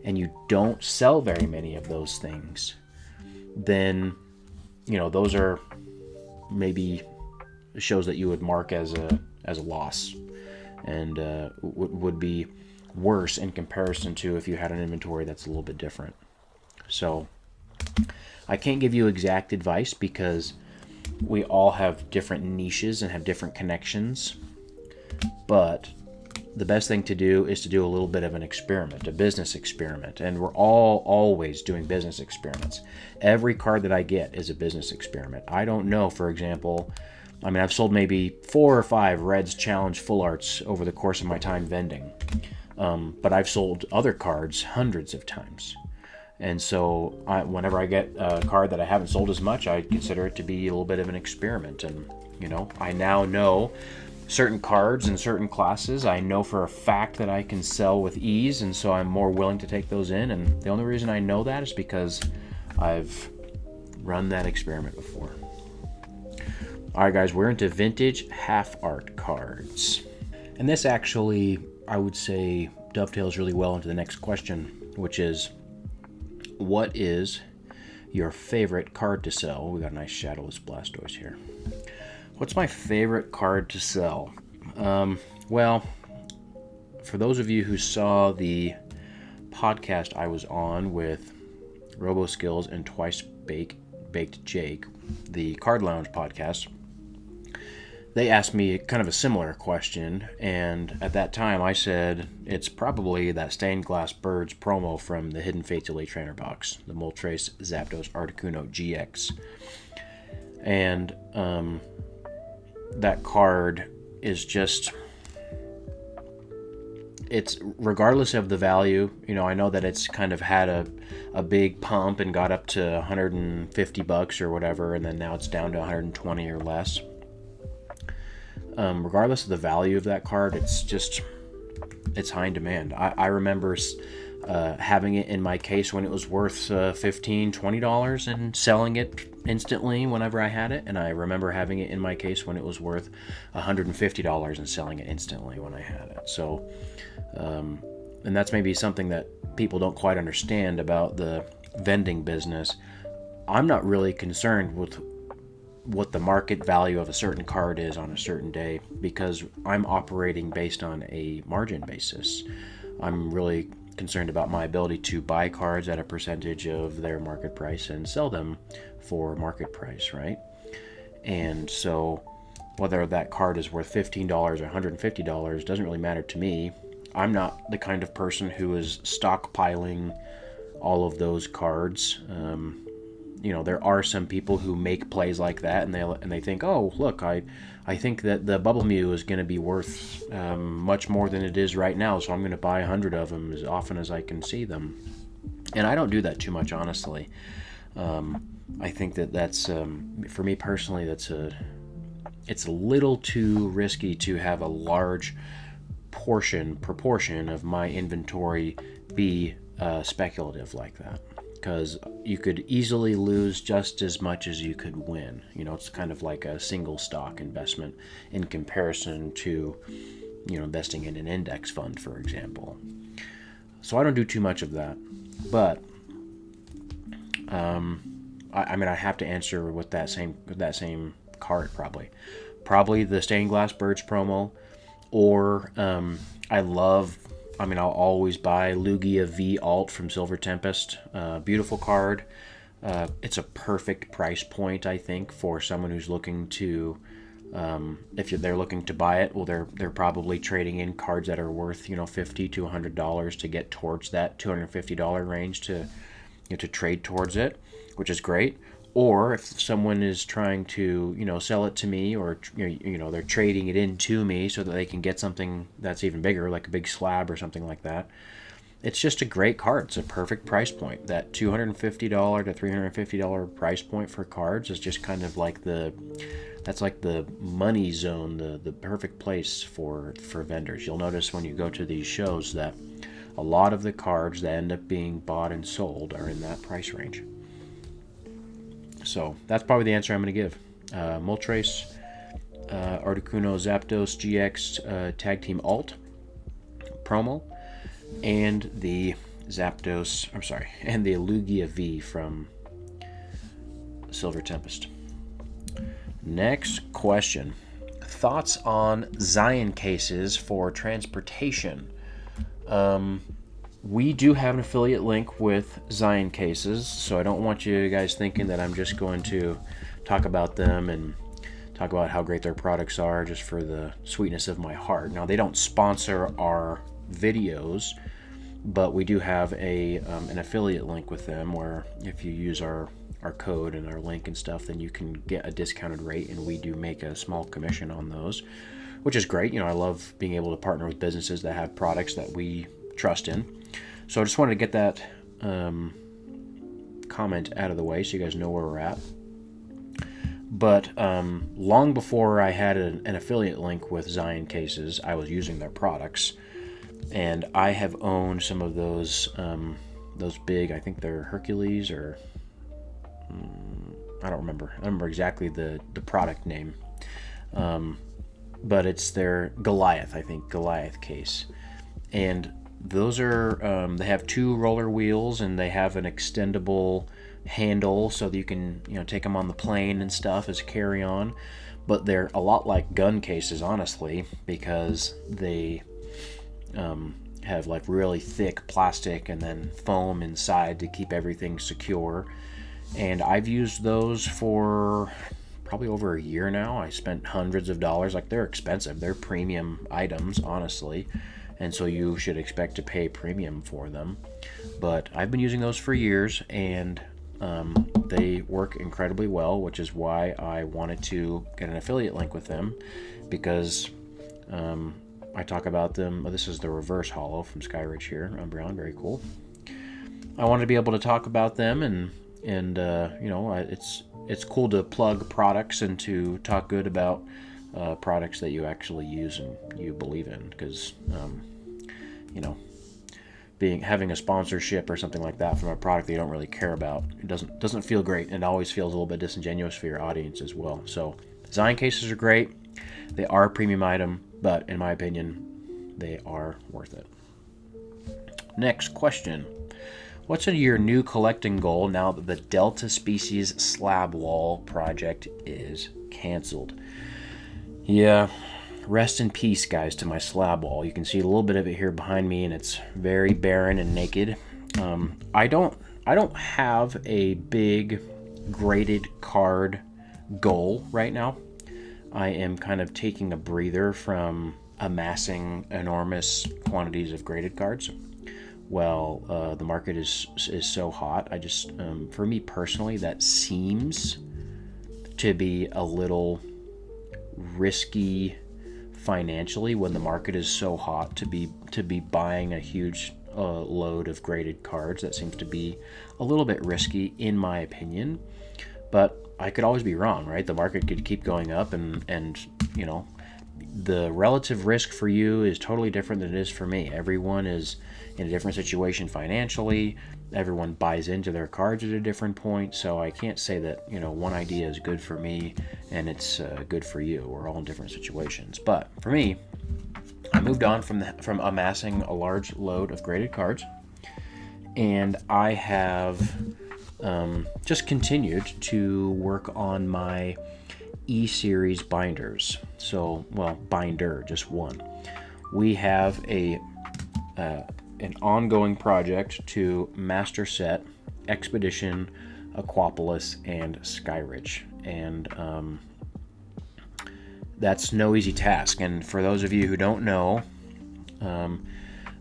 and you don't sell very many of those things, then those are maybe shows that you would mark as a loss, and would be worse in comparison to if you had an inventory that's a little bit different. So I can't give you exact advice because we all have different niches and have different connections, but the best thing to do is to do a little bit of an experiment, a business experiment. And we're all always doing business experiments. Every card that I get is a business experiment. I don't know, for example, I've sold maybe 4 or 5 Reds Challenge full arts over the course of my time vending. But I've sold other cards hundreds of times. And so whenever I get a card that I haven't sold as much, I consider it to be a little bit of an experiment. And, I now know certain cards and certain classes I know for a fact that I can sell with ease, and so I'm more willing to take those in. And the only reason I know that is because I've run that experiment before. Alright guys, we're into vintage half art cards. And this actually, I would say, dovetails really well into the next question, which is, what is your favorite card to sell? We got a nice Shadowless Blastoise here. What's my favorite card to sell? Well, for those of you who saw the podcast I was on with RoboSkills and Twice Baked Jake, the Card Lounge podcast, they asked me kind of a similar question, and at that time I said it's probably that Stained Glass Birds promo from the Hidden Fates Elite Trainer box, the Moltres Zapdos Articuno GX. And that card is just, it's regardless of the value, I know that it's kind of had a big pump and got up to $150 or whatever, and then now it's down to 120 or less. Regardless of the value of that card, it's high in demand. I remember having it in my case when it was worth $15, $20 and selling it instantly whenever I had it. And I remember having it in my case when it was worth $150 and selling it instantly when I had it. So, and that's maybe something that people don't quite understand about the vending business. I'm not really concerned with what the market value of a certain card is on a certain day, because I'm operating based on a margin basis. I'm really concerned about my ability to buy cards at a percentage of their market price and sell them for market price, right? And so whether that card is worth $15 or $150 doesn't really matter to me. I'm not the kind of person who is stockpiling all of those cards. There are some people who make plays like that, and they think, oh, look, I think that the Bubble Mew is going to be worth much more than it is right now, so I'm going to buy 100 of them as often as I can see them. And I don't do that too much, honestly. I think that's for me personally, it's a little too risky to have a large proportion of my inventory be speculative like that, because you could easily lose just as much as you could win. It's kind of like a single stock investment in comparison to, investing in an index fund, for example. So I don't do too much of that, but I have to answer with that same card probably the Stained Glass Birds promo, or I'll always buy Lugia V Alt from Silver Tempest. Beautiful card. It's a perfect price point, I think, for someone who's looking to, if they're looking to buy it, well, they're probably trading in cards that are worth, $50 to $100 to get towards that $250 range to trade towards it, which is great. Or if someone is trying to, sell it to me, or, they're trading it into me so that they can get something that's even bigger, like a big slab or something like that. It's just a great card. It's a perfect price point. That $250 to $350 price point for cards is just kind of like that's like the money zone, the perfect place for vendors. You'll notice when you go to these shows that a lot of the cards that end up being bought and sold are in that price range. So that's probably the answer I'm going to give. Moltres, Articuno Zapdos GX Tag Team Alt promo, and the Lugia V from Silver Tempest. Next question. Thoughts on Zion cases for transportation? We do have an affiliate link with Zion Cases, so I don't want you guys thinking that I'm just going to talk about them and talk about how great their products are just for the sweetness of my heart. Now, they don't sponsor our videos, but we do have an affiliate link with them where if you use our code and our link and stuff, then you can get a discounted rate, and we do make a small commission on those, which is great. I love being able to partner with businesses that have products that we trust in. So I just wanted to get that comment out of the way so you guys know where we're at. But long before I had an affiliate link with Zion Cases, I was using their products, and I have owned some of those big, I think they're Hercules, or I don't remember exactly the product name, but it's their Goliath case, and those are they have 2 roller wheels, and they have an extendable handle so that you can take them on the plane and stuff as carry-on. But they're a lot like gun cases, honestly, because they have like really thick plastic and then foam inside to keep everything secure. And I've used those for probably over a year now. I spent hundreds of dollars. Like, they're expensive. They're premium items, honestly, and so you should expect to pay premium for them. But I've been using those for years, and they work incredibly well, which is why I wanted to get an affiliate link with them, because I talk about them. This is the reverse hollow from Skyridge here, Umbreon, very cool. I wanted to be able to talk about them, and it's cool to plug products and to talk good about products that you actually use and you believe in, because having a sponsorship or something like that from a product that you don't really care about, it doesn't feel great, and it always feels a little bit disingenuous for your audience as well. So Zion cases are great. They are a premium item, but in my opinion, they are worth it. Next question. What's your new collecting goal now that the Delta Species slab wall project is canceled? Yeah, rest in peace, guys, to my slab wall. You can see a little bit of it here behind me, and it's very barren and naked. I don't have a big graded card goal right now. I am kind of taking a breather from amassing enormous quantities of graded cards. Well, the market is so hot. I just, for me personally, that seems to be a little risky financially when the market is so hot to be buying a huge load of graded cards. That seems to be a little bit risky, in my opinion. But I could always be wrong, right? The market could keep going up, and the relative risk for you is totally different than it is for me. Everyone is in a different situation financially. Everyone buys into their cards at a different point. So I can't say that, one idea is good for me and it's good for you. We're all in different situations. But for me, I moved on from amassing a large load of graded cards, and I have just continued to work on my E-series binders. So, binder, just one. We have an ongoing project to master set Expedition, Aquapolis, and Skyridge, and that's no easy task. And for those of you who don't know,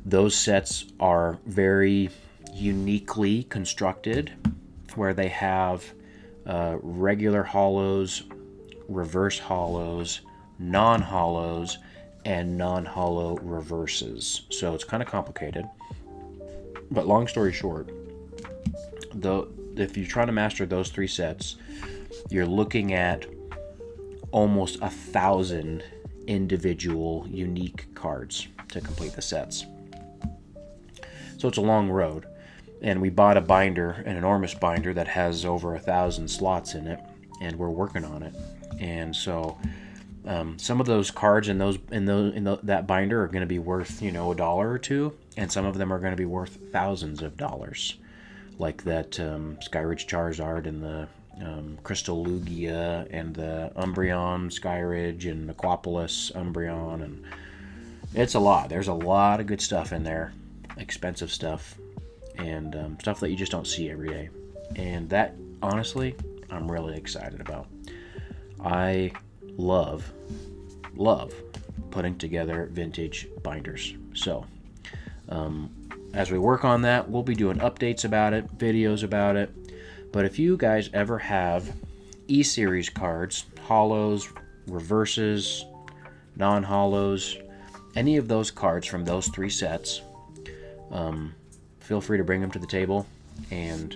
those sets are very uniquely constructed, where they have regular hollows, reverse hollows, non-hollows, and non-hollow reverses. So it's kind of complicated. But long story short, if you're trying to master those 3 sets, you're looking at almost 1,000 individual unique cards to complete the sets. So it's a long road. And we bought a binder, an enormous binder that has over 1,000 slots in it, and we're working on it. And so some of those cards in that binder are going to be worth $1 or $2, and some of them are going to be worth thousands of dollars, like that Skyridge Charizard and the Crystal Lugia and the Umbreon Skyridge and Aquapolis Umbreon, and it's a lot. There's a lot of good stuff in there. expensive stuff and stuff that you just don't see every day. And that, honestly, I'm really excited about. I love putting together vintage binders. So as we work on that, we'll be doing updates about it, videos about it. But if you guys ever have E-Series cards, holos, reverses, non-holos, any of those cards from those 3 sets, feel free to bring them to the table. And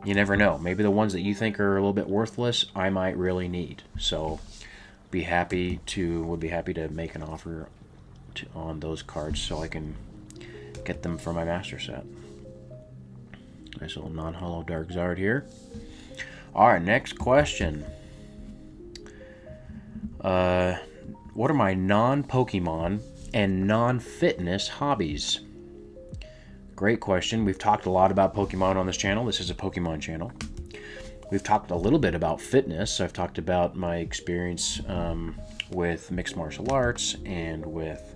you never know, maybe the ones that you think are a little bit worthless, I might really need. So would be happy to make an offer on those cards so I can get them for my master set. Nice little non-holo Dark Zard here. All right, next question. What are my non-Pokemon and non-fitness hobbies? Great question. We've talked a lot about Pokemon on this channel. This is a Pokemon channel. We've talked a little bit about fitness. I've talked about my experience with mixed martial arts and with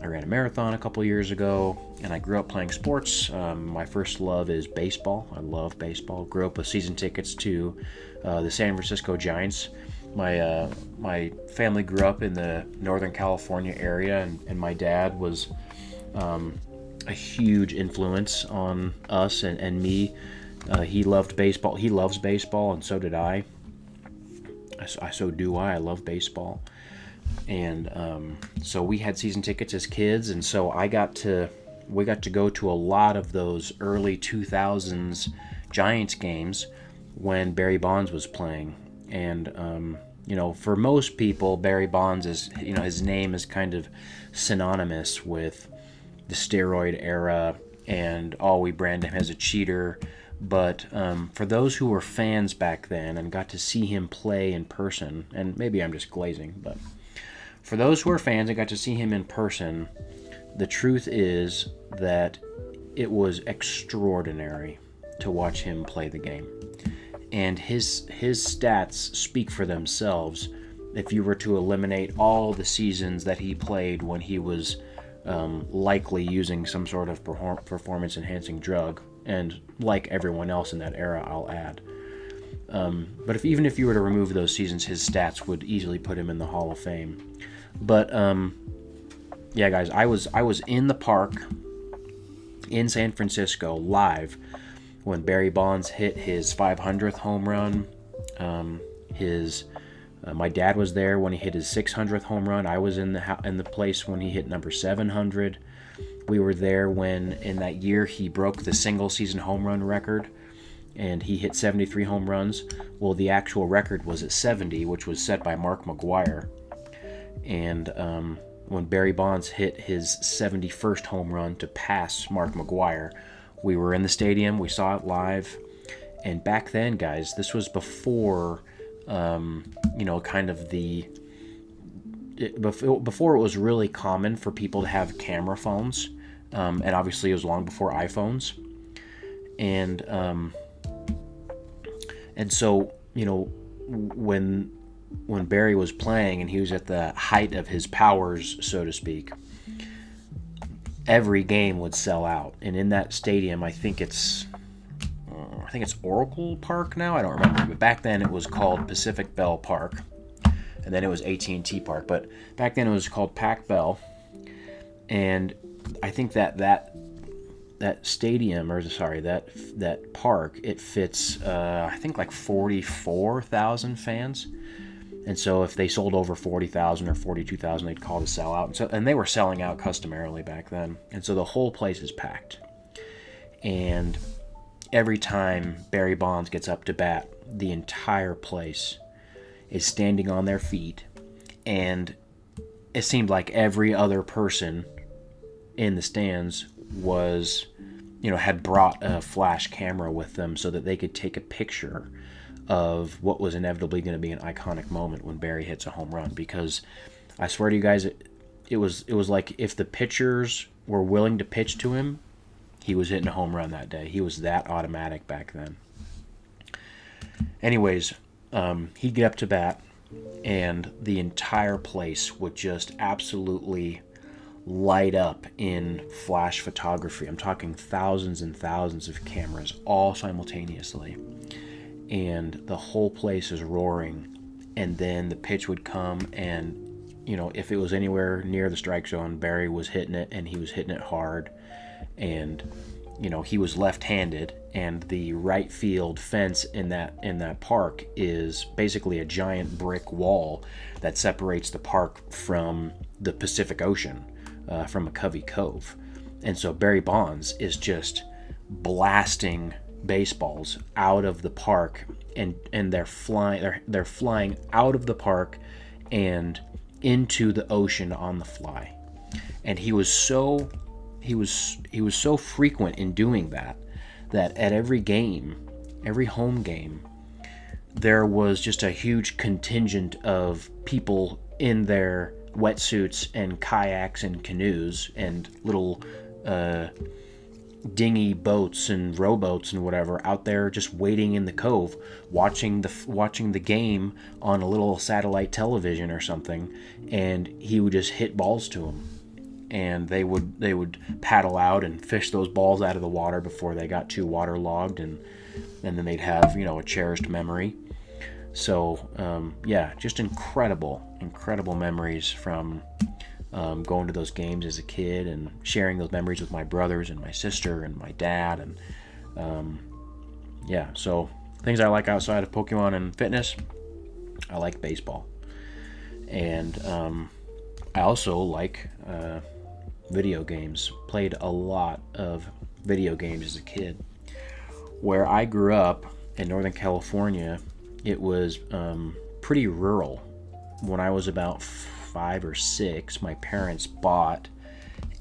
I ran a marathon a couple years ago, and I grew up playing sports. My first love is baseball. I love baseball. Grew up with season tickets to the San Francisco Giants. My family grew up in the Northern California area, and my dad was a huge influence on us and me. He loved baseball. He loves baseball, and so did I. So do I. I love baseball. And so we had season tickets as kids, and so we got to go to a lot of those early 2000s Giants games when Barry Bonds was playing. And for most people, Barry Bonds is, his name is kind of synonymous with the steroid era, and we brand him as a cheater. But for those who were fans back then and got to see him play in person, and maybe I'm just glazing, but for those who are fans and got to see him in person, the truth is that it was extraordinary to watch him play the game. And his stats speak for themselves. If you were to eliminate all the seasons that he played when he was likely using some sort of performance-enhancing drug, and like everyone else in that era, I'll add. But even if you were to remove those seasons, his stats would easily put him in the Hall of Fame. But yeah, guys, I was in the park in San Francisco live when Barry Bonds hit his 500th home run. My dad was there when he hit his 600th home run. I was in the place when he hit number 700. We were there when in that year he broke the single season home run record, and he hit 73 home runs. Well, the actual record was at 70, which was set by Mark McGwire. And when Barry Bonds hit his 71st home run to pass Mark McGwire, we were in the stadium. We saw it live. And back then, guys, this was before, before it was really common for people to have camera phones. And obviously it was long before iPhones. And so, when Barry was playing and he was at the height of his powers, so to speak, every game would sell out. And in that stadium, I think it's Oracle Park now. I don't remember, but back then it was called Pacific Bell Park, and then it was AT&T Park. But back then it was called Pac Bell, and I think that stadium, that park, it fits I think like 44,000 fans. And so if they sold over 40,000 or 42,000, they'd call it a sellout. And they were selling out customarily back then. And so the whole place is packed. And every time Barry Bonds gets up to bat, the entire place is standing on their feet. And it seemed like every other person in the stands was, had brought a flash camera with them so that they could take a picture of what was inevitably going to be an iconic moment when Barry hits a home run. Because I swear to you guys, it was like if the pitchers were willing to pitch to him, he was hitting a home run that day. He was that automatic back then. Anyways, he'd get up to bat, and the entire place would just absolutely light up in flash photography. I'm talking thousands and thousands of cameras all simultaneously, and the whole place is roaring. And then the pitch would come, and if it was anywhere near the strike zone, Barry was hitting it, and he was hitting it hard. And he was left-handed, and the right field fence in that park is basically a giant brick wall that separates the park from the Pacific Ocean, from McCovey Cove. And so Barry Bonds is just blasting baseballs out of the park, and they're flying out of the park and into the ocean on the fly. And he was so frequent in doing that at every game, every home game, there was just a huge contingent of people in their wetsuits and kayaks and canoes and little dinghy boats and rowboats and whatever out there just waiting in the cove, watching the game on a little satellite television or something, and he would just hit balls to them, and they would paddle out and fish those balls out of the water before they got too waterlogged, and then they'd have a cherished memory. So just incredible memories from going to those games as a kid, and sharing those memories with my brothers and my sister and my dad. And so things I like outside of Pokemon and fitness, I like baseball, and I also like video games. Played a lot of video games as a kid. Where I grew up in Northern California, it was pretty rural. When I was about 5 or 6, my parents bought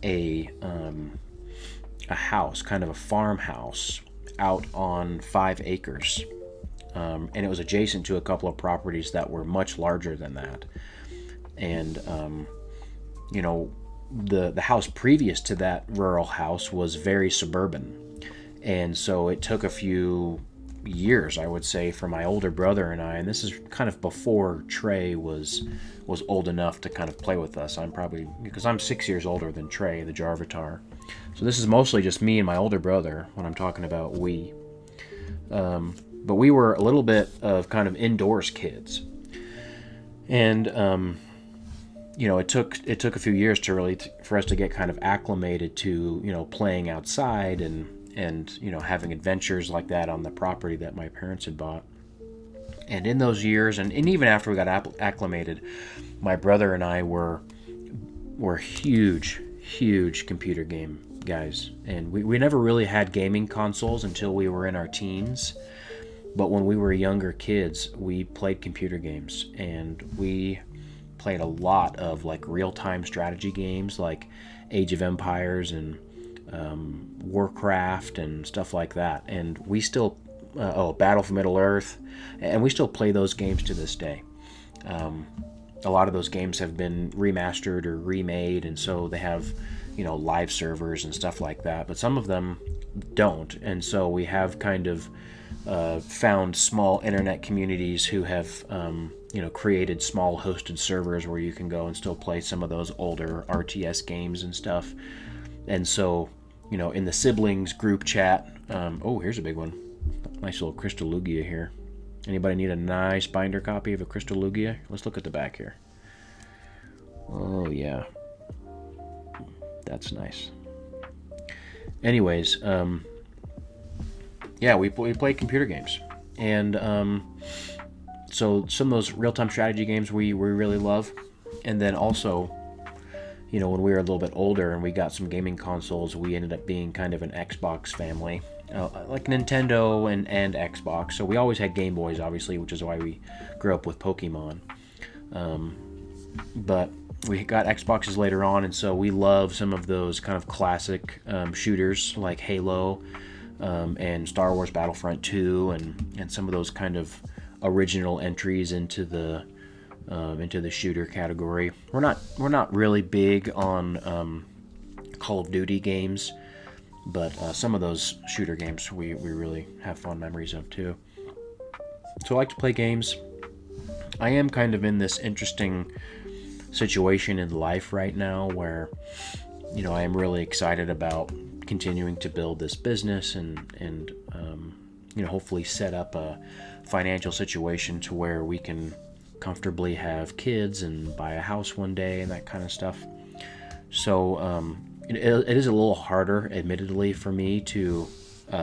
a house, kind of a farmhouse, out on 5 acres, and it was adjacent to a couple of properties that were much larger than that. And the house previous to that rural house was very suburban, and so it took a few years, I would say, for my older brother and I, and this is kind of before Trey was old enough to kind of play with us. Because I'm 6 years older than Trey, the Jarvitar. So this is mostly just me and my older brother when I'm talking about we. But we were a little bit of kind of indoors kids. And, it took a few years for us to get kind of acclimated to, playing outside and having adventures like that on the property that my parents had bought. And in those years, and even after we got acclimated, my brother and I were huge computer game guys. And we never really had gaming consoles until we were in our teens. But when we were younger kids, we played computer games, and we played a lot of like real-time strategy games like Age of Empires and Warcraft and stuff like that. And we still Battle for Middle Earth, and we still play those games to this day. A lot of those games have been remastered or remade, and so they have live servers and stuff like that, but some of them don't. And so we have kind of found small internet communities who have created small hosted servers where you can go and still play some of those older RTS games and stuff. And so in the siblings group chat, here's a big one. Nice little Crystal Lugia here. Anybody need a nice binder copy of a Crystal Lugia? Let's look at the back here. Oh yeah, that's nice. Anyways, we play computer games, and so some of those real-time strategy games we really love. And then also, when we were a little bit older and we got some gaming consoles, we ended up being kind of an Xbox family, like Nintendo and Xbox. So we always had Game Boys, obviously, which is why we grew up with Pokemon. But we got Xboxes later on, and so we love some of those kind of classic shooters like Halo and Star Wars Battlefront 2 and some of those kind of original entries into the shooter category. We're not really big on Call of Duty games, but some of those shooter games we really have fond memories of too. So I like to play games. I am kind of in this interesting situation in life right now where, I am really excited about continuing to build this business and hopefully set up a financial situation to where we can comfortably have kids and buy a house one day and that kind of stuff. So it is a little harder, admittedly, for me to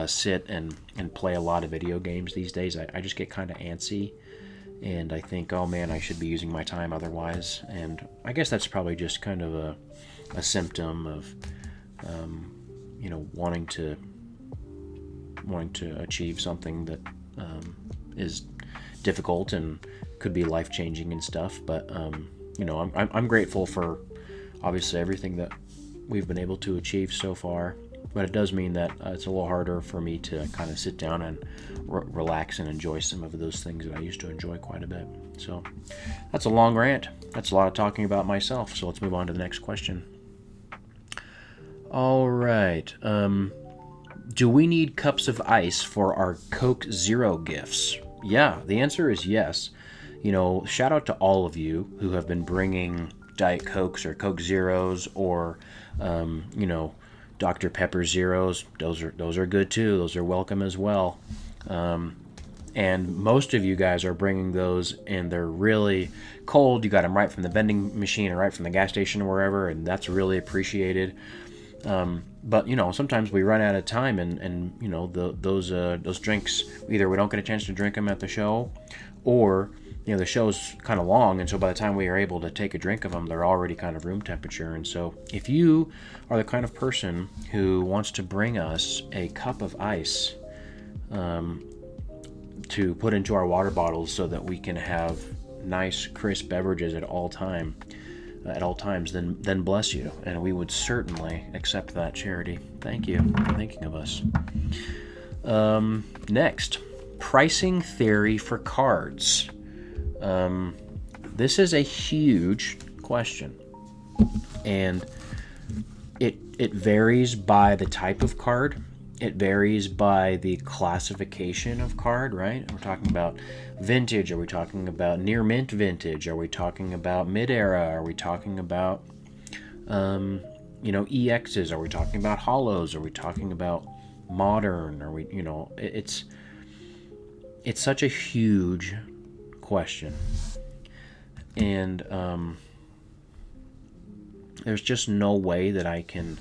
sit and play a lot of video games these days. I just get kind of antsy, and I think, oh man, I should be using my time otherwise. And I guess that's probably just kind of a symptom of wanting to achieve something that is difficult and could be life-changing and stuff. But I'm grateful for obviously everything that we've been able to achieve so far. But it does mean that it's a little harder for me to kind of sit down and relax and enjoy some of those things that I used to enjoy quite a bit. So that's a long rant. That's a lot of talking about myself. So let's move on to the next question. All right. Do we need cups of ice for our Coke Zero gifts? Yeah, the answer is yes. Shout out to all of you who have been bringing Diet Cokes or Coke Zeros or, Dr. Pepper Zeros. Those are good too. Those are welcome as well. And most of you guys are bringing those, and they're really cold. You got them right from the vending machine or right from the gas station or wherever, and that's really appreciated. But sometimes we run out of time, and those drinks, either we don't get a chance to drink them at the show, or the show's kind of long, and so by the time we are able to take a drink of them, they're already kind of room temperature. And so if you are the kind of person who wants to bring us a cup of ice to put into our water bottles so that we can have nice, crisp beverages at all times, then bless you, and we would certainly accept that charity. Thank you for thinking of us. Next, pricing theory for cards. This is a huge question, and it varies by the type of card. It varies by the classification of card, right? We're talking about vintage. Are we talking about near mint vintage? Are we talking about mid-era? Are we talking about, EXs? Are we talking about hollows? Are we talking about modern? Are we, it's such a huge question. And there's just no way that I can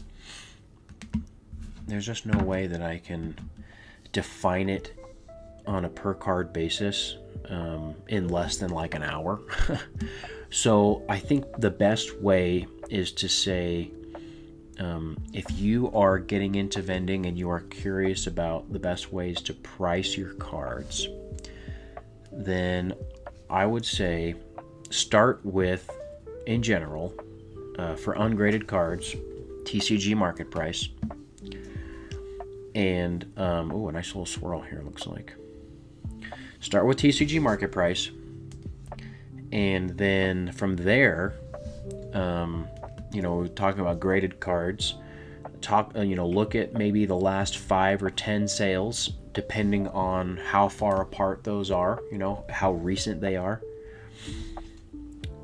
define it on a per card basis in less than like an hour. So I think the best way is to say, if you are getting into vending and you are curious about the best ways to price your cards, then I would say start with, in general, for ungraded cards, TCG market price. And, a nice little swirl here, looks like. Start with TCG market price. And then from there, talking about graded cards, look at maybe the last 5 or 10 sales, depending on how far apart those are, how recent they are.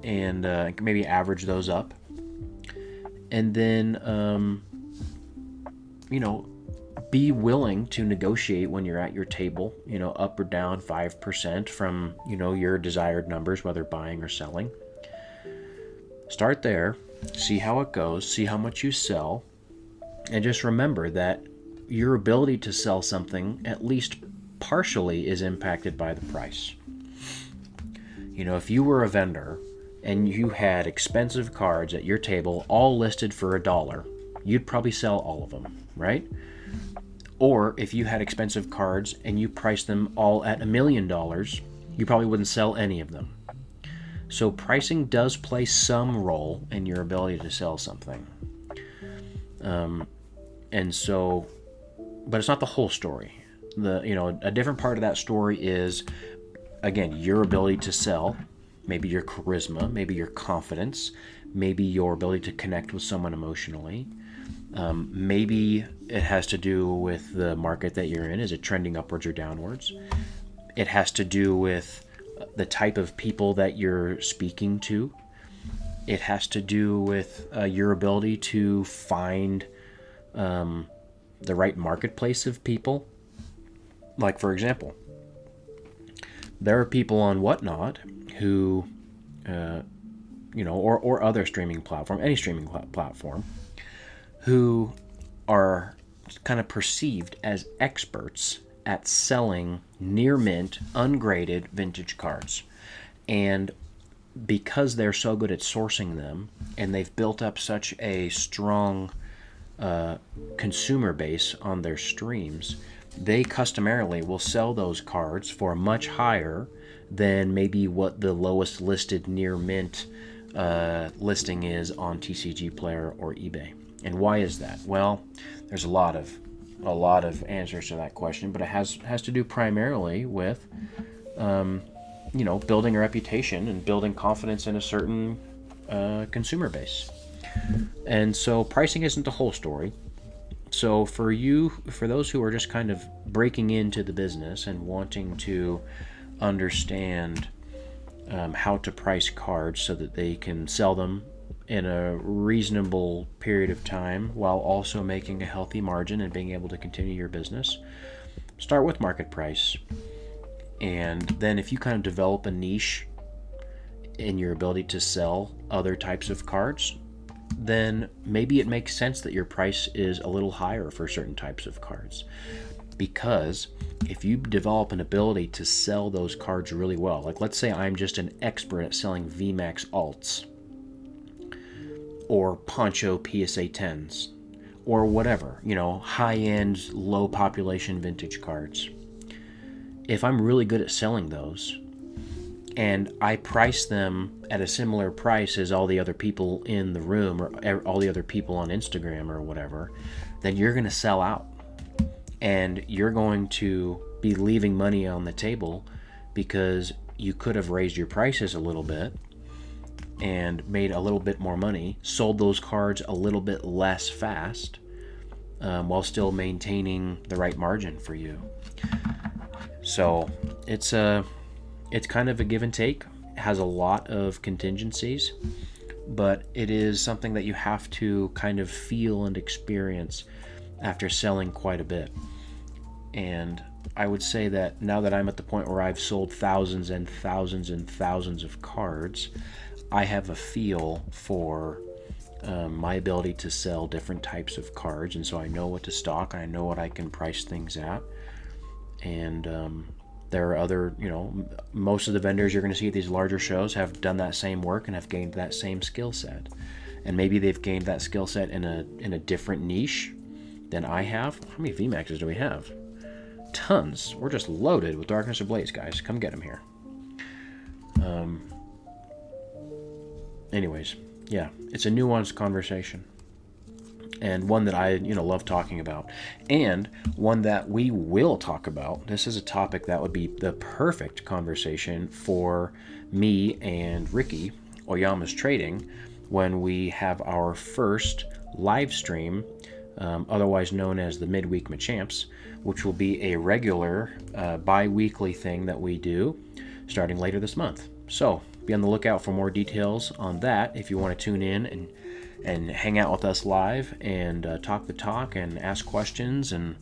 And maybe average those up. And then, be willing to negotiate when you're at your table, up or down 5% from, your desired numbers, whether buying or selling. Start there, see how it goes, see how much you sell, and just remember that your ability to sell something, at least partially, is impacted by the price. If you were a vendor and you had expensive cards at your table all listed for $1, you'd probably sell all of them, right? Or if you had expensive cards and you priced them all at $1 million, you probably wouldn't sell any of them. So pricing does play some role in your ability to sell something. But it's not the whole story. A different part of that story is, again, your ability to sell, maybe your charisma, maybe your confidence, maybe your ability to connect with someone emotionally. Maybe it has to do with the market that you're in. Is it trending upwards or downwards? It has to do with the type of people that you're speaking to. It has to do with your ability to find the right marketplace of people. Like, for example, there are people on Whatnot who, or other streaming platform, any streaming platform, who are kind of perceived as experts at selling near mint, ungraded vintage cards. And because they're so good at sourcing them and they've built up such a strong consumer base on their streams, they customarily will sell those cards for much higher than maybe what the lowest listed near mint listing is on TCG Player or eBay. And why is that? Well, there's a lot of answers to that question, but it has to do primarily with building a reputation and building confidence in a certain consumer base. And so pricing isn't the whole story. So for those who are just kind of breaking into the business and wanting to understand how to price cards so that they can sell them in a reasonable period of time while also making a healthy margin and being able to continue your business, start with market price. And then if you kind of develop a niche in your ability to sell other types of cards, then maybe it makes sense that your price is a little higher for certain types of cards. Because if you develop an ability to sell those cards really well, like let's say I'm just an expert at selling VMAX alts or Poncho PSA 10s or whatever, high-end, low population vintage cards. If I'm really good at selling those and I price them at a similar price as all the other people in the room or all the other people on Instagram or whatever, then you're going to sell out. And you're going to be leaving money on the table because you could have raised your prices a little bit and made a little bit more money, sold those cards a little bit less fast, while still maintaining the right margin for you. So it's kind of a give and take. It has a lot of contingencies, but it is something that you have to kind of feel and experience after selling quite a bit. And I would say that now that I'm at the point where I've sold thousands and thousands and thousands of cards, I have a feel for my ability to sell different types of cards, and so I know what to stock, I know what I can price things at. And there are other, most of the vendors you're going to see at these larger shows have done that same work and have gained that same skill set. And maybe they've gained that skill set in a different niche than I have. How many VMAXs do we have? Tons. We're just loaded with Darkness Ablaze, guys. Come get them here. Anyways, yeah, it's a nuanced conversation. And one that I, love talking about. And one that we will talk about. This is a topic that would be the perfect conversation for me and Ricky, Oyama's Trading, when we have our first live stream, otherwise known as the Midweek Machamps, which will be a regular bi-weekly thing that we do starting later this month. So be on the lookout for more details on that if you want to tune in and hang out with us live and talk the talk and ask questions and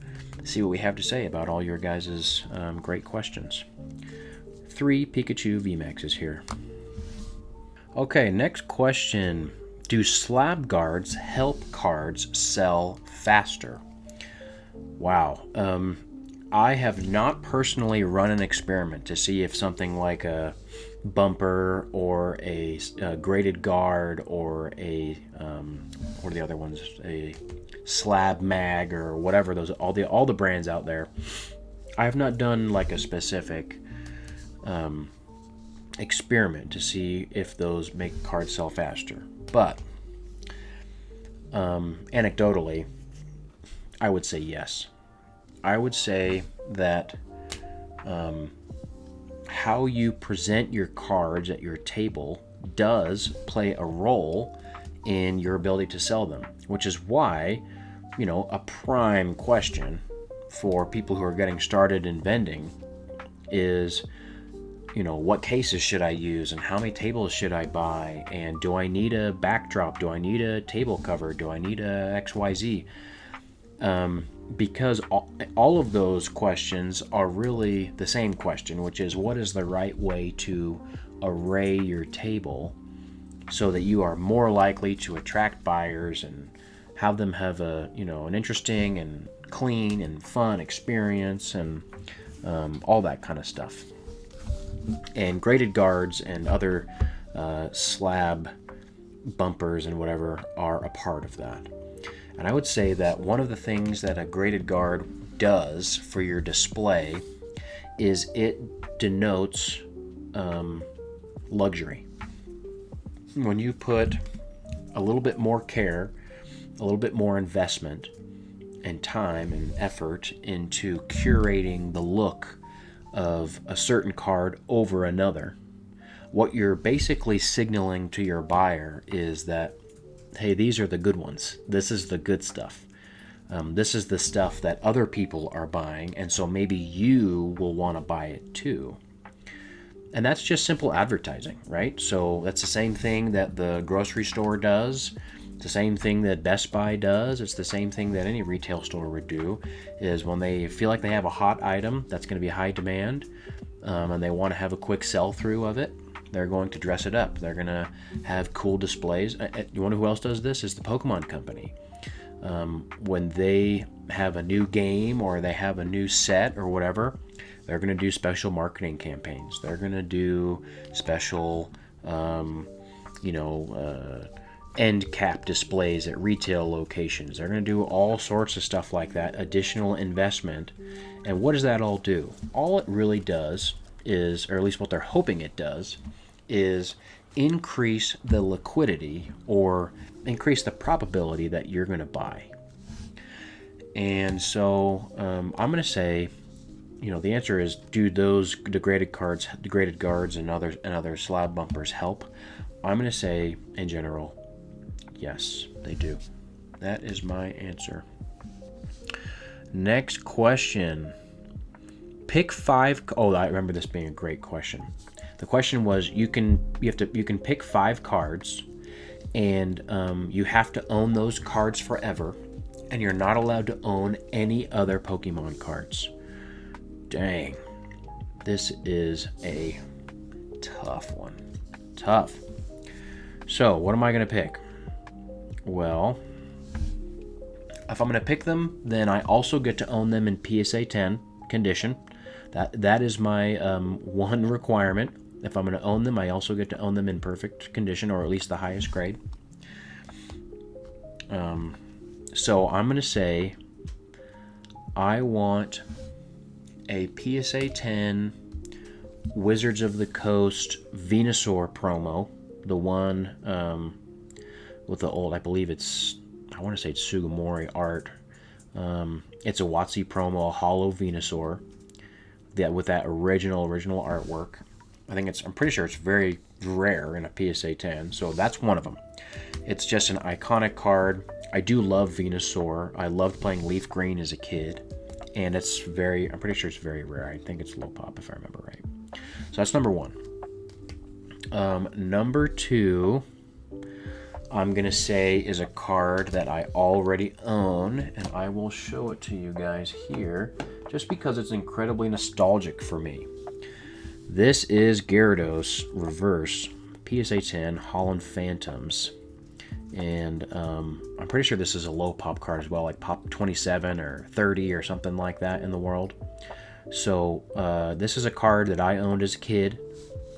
see what we have to say about all your guys' great questions. 3 Pikachu VMAXs here. Okay, next question. Do slab guards help cards sell faster? Wow. I have not personally run an experiment to see if something like a bumper or a graded guard or a what are the other ones, a slab mag or whatever, those all the brands out there. I have not done like a specific experiment to see if those make cards sell faster, but anecdotally I would say yes. I would say that how you present your cards at your table does play a role in your ability to sell them, which is why, a prime question for people who are getting started in vending is, what cases should I use and how many tables should I buy, and do I need a backdrop, do I need a table cover, do I need a XYZ? Because all of those questions are really the same question, which is what is the right way to array your table so that you are more likely to attract buyers and have them have an interesting and clean and fun experience, and all that kind of stuff. And graded guards and other slab bumpers and whatever are a part of that. And I would say that one of the things that a graded guard does for your display is it denotes luxury. When you put a little bit more care, a little bit more investment and time and effort into curating the look of a certain card over another, what you're basically signaling to your buyer is that, hey, these are the good ones. This is the good stuff. This is the stuff that other people are buying, and so maybe you will want to buy it too. And that's just simple advertising, right? So that's the same thing that the grocery store does. It's the same thing that Best Buy does. It's the same thing that any retail store would do, is when they feel like they have a hot item that's going to be high demand, and they want to have a quick sell-through of it, they're going to dress it up. They're going to have cool displays. You wonder who else does this? Is the Pokémon company. When they have a new game or they have a new set or whatever, they're going to do special marketing campaigns. They're going to do special, end cap displays at retail locations. They're going to do all sorts of stuff like that, additional investment. And what does that all do? All it really does is, or at least what they're hoping it does, is increase the liquidity or increase the probability that you're going to buy. And so I'm going to say, the answer is, do those degraded guards and other slab bumpers help? I'm going to say, in general, yes, they do. That is my answer. Next question. Pick 5. Oh, I remember this being a great question. The question was, you can pick 5 cards, and you have to own those cards forever, and you're not allowed to own any other Pokemon cards. Dang, this is a tough one. Tough. So, what am I going to pick? Well, if I'm going to pick them, then I also get to own them in PSA 10 condition. That is my one requirement. If I'm going to own them, I also get to own them in perfect condition, or at least the highest grade. So I'm going to say I want a PSA 10 Wizards of the Coast Venusaur promo, the one with the old, I want to say it's Sugimori art. It's a WotC promo, a hollow Venusaur, with that original artwork. I'm pretty sure it's very rare in a PSA 10, so that's one of them. It's just an iconic card. I do love Venusaur. I loved playing Leaf Green as a kid, and I'm pretty sure it's very rare. I think it's low pop if I remember right. So that's number 1. Number 2, I'm going to say, is a card that I already own, and I will show it to you guys here just because it's incredibly nostalgic for me. This is Gyarados Reverse PSA 10 Holland Phantoms, and I'm pretty sure this is a low pop card as well, like pop 27 or 30 or something like that in the world. So this is a card that I owned as a kid,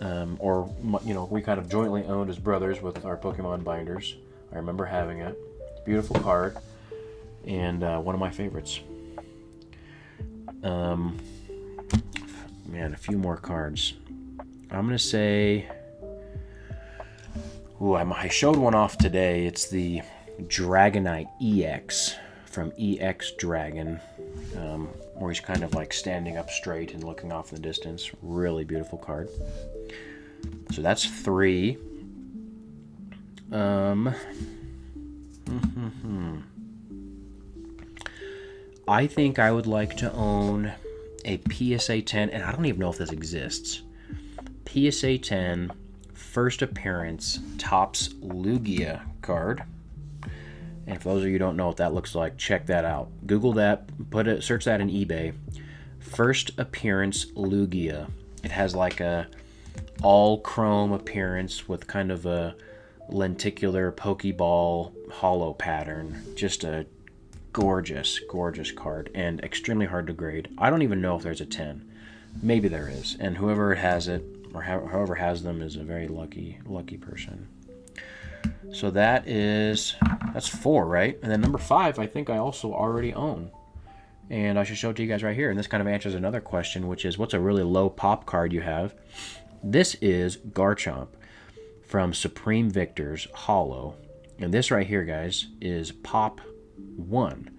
we kind of jointly owned as brothers with our Pokemon binders. I remember having it. Beautiful card, and one of my favorites. A few more cards. I'm going to say... I showed one off today. It's the Dragonite EX from EX Dragon, where he's kind of like standing up straight and looking off in the distance. Really beautiful card. So that's 3. I think I would like to own a PSA 10, and I don't even know if this exists, PSA 10 first appearance Topps Lugia card. And for those of you who don't know what that looks like, check that out. Google that, search that in eBay. First appearance Lugia. It has like a all chrome appearance with kind of a lenticular Pokeball hollow pattern. Just a gorgeous, gorgeous card, and extremely hard to grade. I don't even know if there's a 10. Maybe there is, and whoever has it, or however has them, is a very lucky person. So that's 4, right? And then number 5, I think I also already own. And I should show it to you guys right here. And this kind of answers another question, which is, what's a really low pop card you have? This is Jarchomp from Supreme Victor's Hollow. And this right here, guys, is pop 1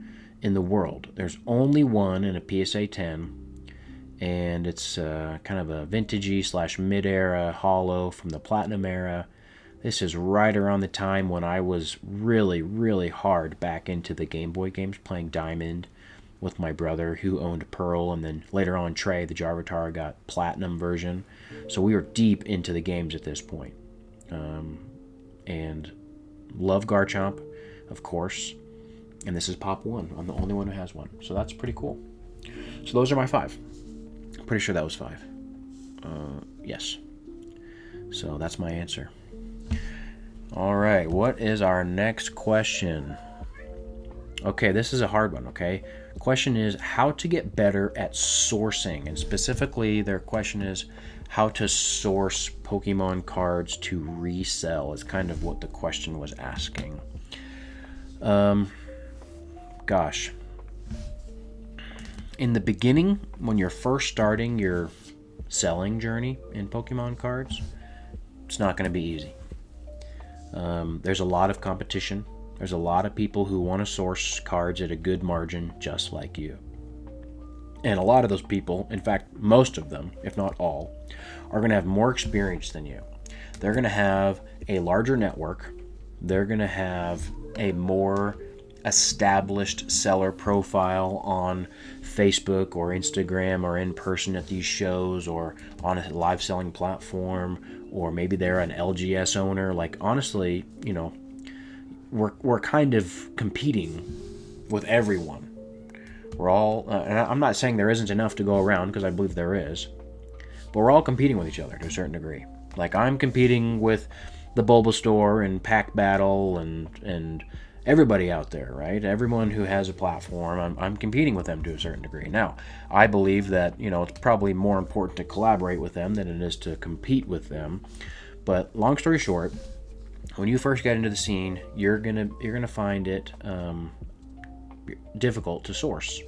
in the world. There's only one in a PSA 10. And it's kind of a vintagey / mid-era hollow from the Platinum era. This is right around the time when I was really, really hard back into the Game Boy games, playing Diamond with my brother who owned Pearl, and then later on Trey, the Jarvitar, got Platinum version. So we were deep into the games at this point. And love Jarchomp, of course. And this is Pop 1. I'm the only one who has one. So that's pretty cool. So those are my 5. Pretty sure that was 5. Yes. So that's my answer. All right, what is our next question? Okay, this is a hard one, okay? Question is how to get better at sourcing. And specifically, their question is how to source Pokemon cards to resell is kind of what the question was asking. Gosh. In the beginning, when you're first starting your selling journey in Pokemon cards, it's not going to be easy. There's a lot of competition. There's a lot of people who want to source cards at a good margin just like you. And a lot of those people, in fact, most of them, if not all, are going to have more experience than you. They're going to have a larger network. They're going to have a more established seller profile on Facebook or Instagram or in person at these shows or on a live selling platform, or maybe they're an LGS owner. Like, honestly, you know, we're kind of competing with everyone. We're all, and I'm not saying there isn't enough to go around, because I believe there is, but we're all competing with each other to a certain degree. Like, I'm competing with the Bulbasaur and Pack Battle and everybody out there, right? Everyone who has a platform, I'm competing with them to a certain degree. Now, I believe that, you know, it's probably more important to collaborate with them than it is to compete with them. But long story short, when you first get into the scene, you're gonna find it difficult to source.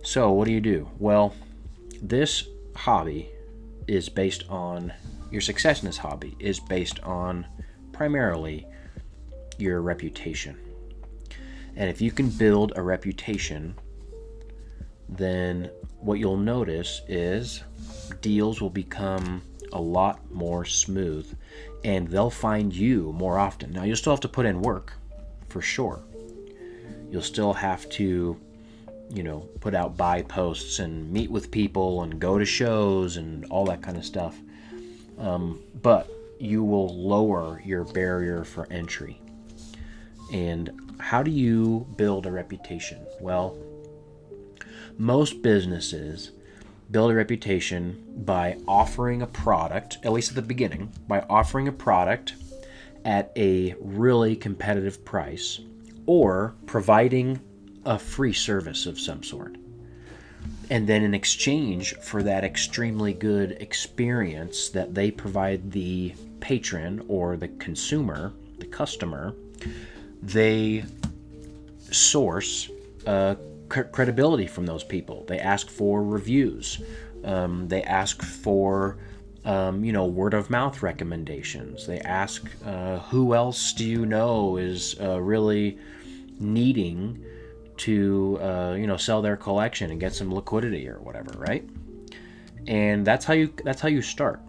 So what do? Well, this hobby is based on, your success in this hobby is based on primarily your reputation. And if you can build a reputation, then what you'll notice is deals will become a lot more smooth, and they'll find you more often. Now, you'll still have to put in work, for sure. You'll still have to, you know, put out buy posts and meet with people and go to shows and all that kind of stuff. But you will lower your barrier for entry. And how do you build a reputation? Well, most businesses build a reputation by offering a product, at least at the beginning, by offering a product at a really competitive price, or providing a free service of some sort. And then in exchange for that extremely good experience that they provide the patron or the consumer, the customer, they source credibility from those people. They ask for reviews. They ask for, word of mouth recommendations. They ask, who else do you know is really needing to, sell their collection and get some liquidity or whatever, right? And that's how you start.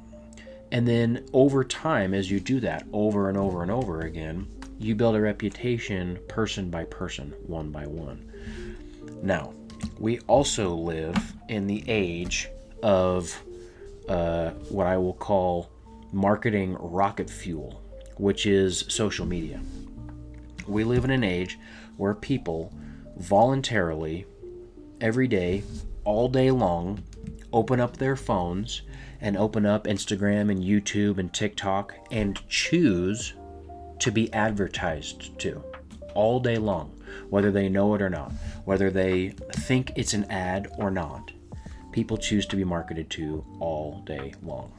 And then over time, as you do that over and over and over again, you build a reputation person by person, one by one. Now, we also live in the age of what I will call marketing rocket fuel, which is social media. We live in an age where people voluntarily, every day, all day long, open up their phones and open up Instagram and YouTube and TikTok and choose to be advertised to all day long, whether they know it or not, whether they think it's an ad or not. People choose to be marketed to all day long.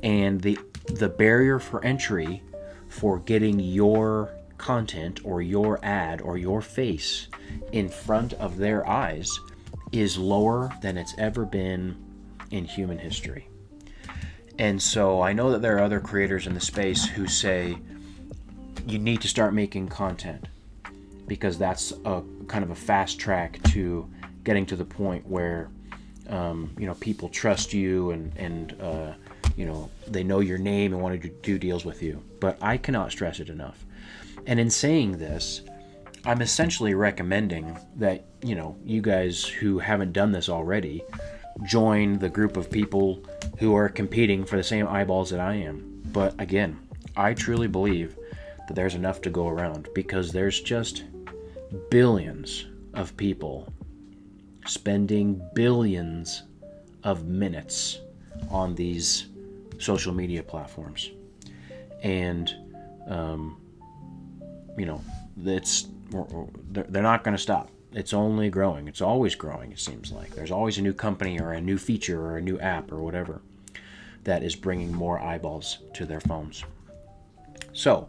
And the barrier for entry for getting your content or your ad or your face in front of their eyes is lower than it's ever been in human history. And so I know that there are other creators in the space who say you need to start making content because that's a kind of a fast track to getting to the point where people trust you and they know your name and want to do deals with you. But I cannot stress it enough. And in saying this, I'm essentially recommending that, you guys who haven't done this already, join the group of people who are competing for the same eyeballs that I am. But again, I truly believe that there's enough to go around because there's just billions of people spending billions of minutes on these social media platforms. And, they're not going to stop. It's only growing. It's always growing, it seems like. There's always a new company or a new feature or a new app or whatever that is bringing more eyeballs to their phones. So,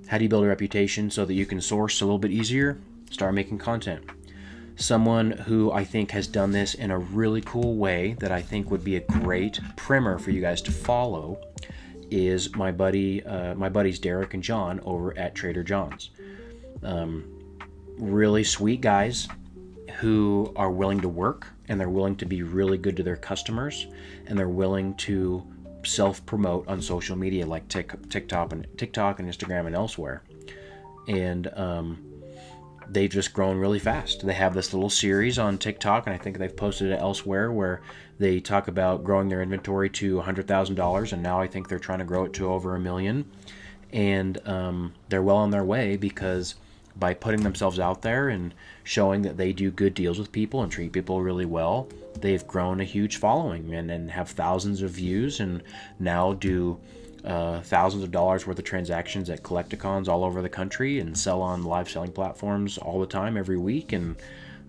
how do you build a reputation so that you can source a little bit easier? Start making content. Someone who I think has done this in a really cool way that I think would be a great primer for you guys to follow is my buddies Derek and John over at Trader John's. Really sweet guys who are willing to work and they're willing to be really good to their customers and they're willing to self-promote on social media like TikTok and Instagram and elsewhere. And they've just grown really fast. They have this little series on TikTok, and I think they've posted it elsewhere, where they talk about growing their inventory to $100,000, and now I think they're trying to grow it to over $1 million. And they're well on their way because by putting themselves out there and showing that they do good deals with people and treat people really well, they've grown a huge following and have thousands of views and now do thousands of dollars worth of transactions at collecticons all over the country and sell on live selling platforms all the time, every week. And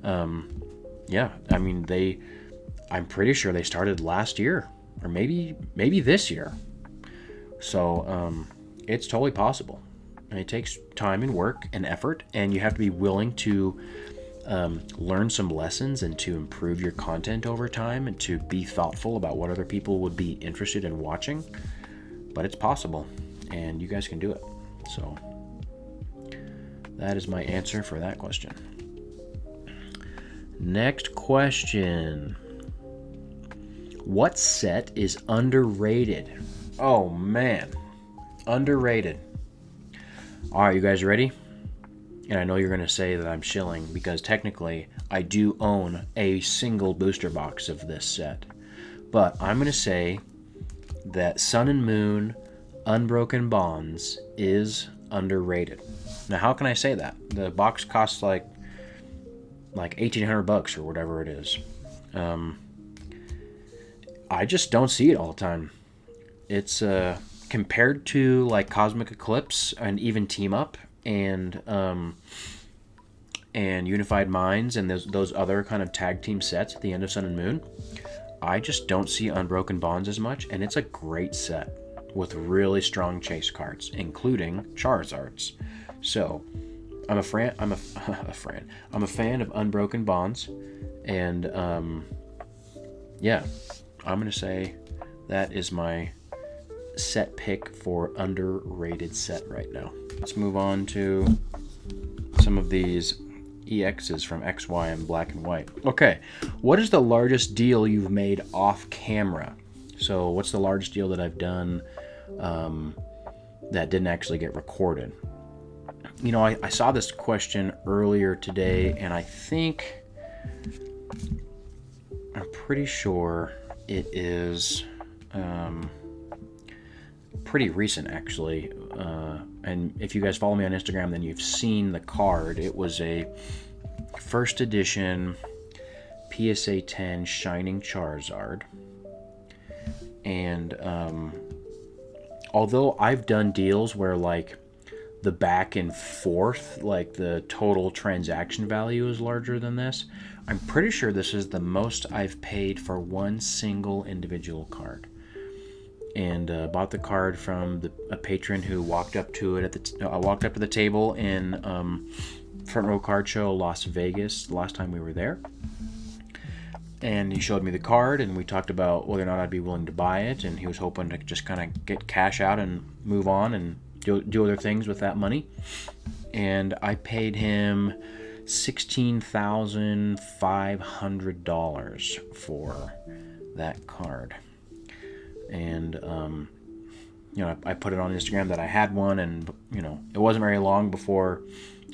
I'm pretty sure they started last year or maybe this year. So it's totally possible. And it takes time and work and effort, and you have to be willing to learn some lessons and to improve your content over time and to be thoughtful about what other people would be interested in watching. But it's possible, and you guys can do it. So that is my answer for that question. Next question. What set is underrated? Oh, man. Underrated. All right, you guys ready? And I know you're going to say that I'm shilling because technically I do own a single booster box of this set. But I'm going to say that Sun and Moon Unbroken Bonds is underrated. Now, how can I say that? The box costs like $1,800 or whatever it is. I just don't see it all the time. It's compared to like Cosmic Eclipse and even Team Up and Unified Minds and those other kind of tag team sets at the end of Sun and Moon. I just don't see Unbroken Bonds as much, and it's a great set with really strong chase cards, including Charizards. So, I'm a fan of Unbroken Bonds, and I'm gonna say that is my set pick for underrated set right now. Let's move on to some of these EXs from XY and Black and White. Okay, what is the largest deal you've made off camera? So what's the largest deal that I've done that didn't actually get recorded? You know, I saw this question earlier today, and I'm pretty sure it is pretty recent, actually. And if you guys follow me on Instagram, then you've seen the card. It was a first edition PSA 10 Shining Charizard. And although I've done deals where like the back and forth, like the total transaction value is larger than this, I'm pretty sure this is the most I've paid for one single individual card. And bought the card from a patron who walked up to it walked up to the table in Front Row Card Show, Las Vegas, the last time we were there. And he showed me the card, and we talked about whether or not I'd be willing to buy it. And he was hoping to just kind of get cash out and move on and do other things with that money. And I paid him $16,500 for that card. And I put it on Instagram that I had one, and it wasn't very long before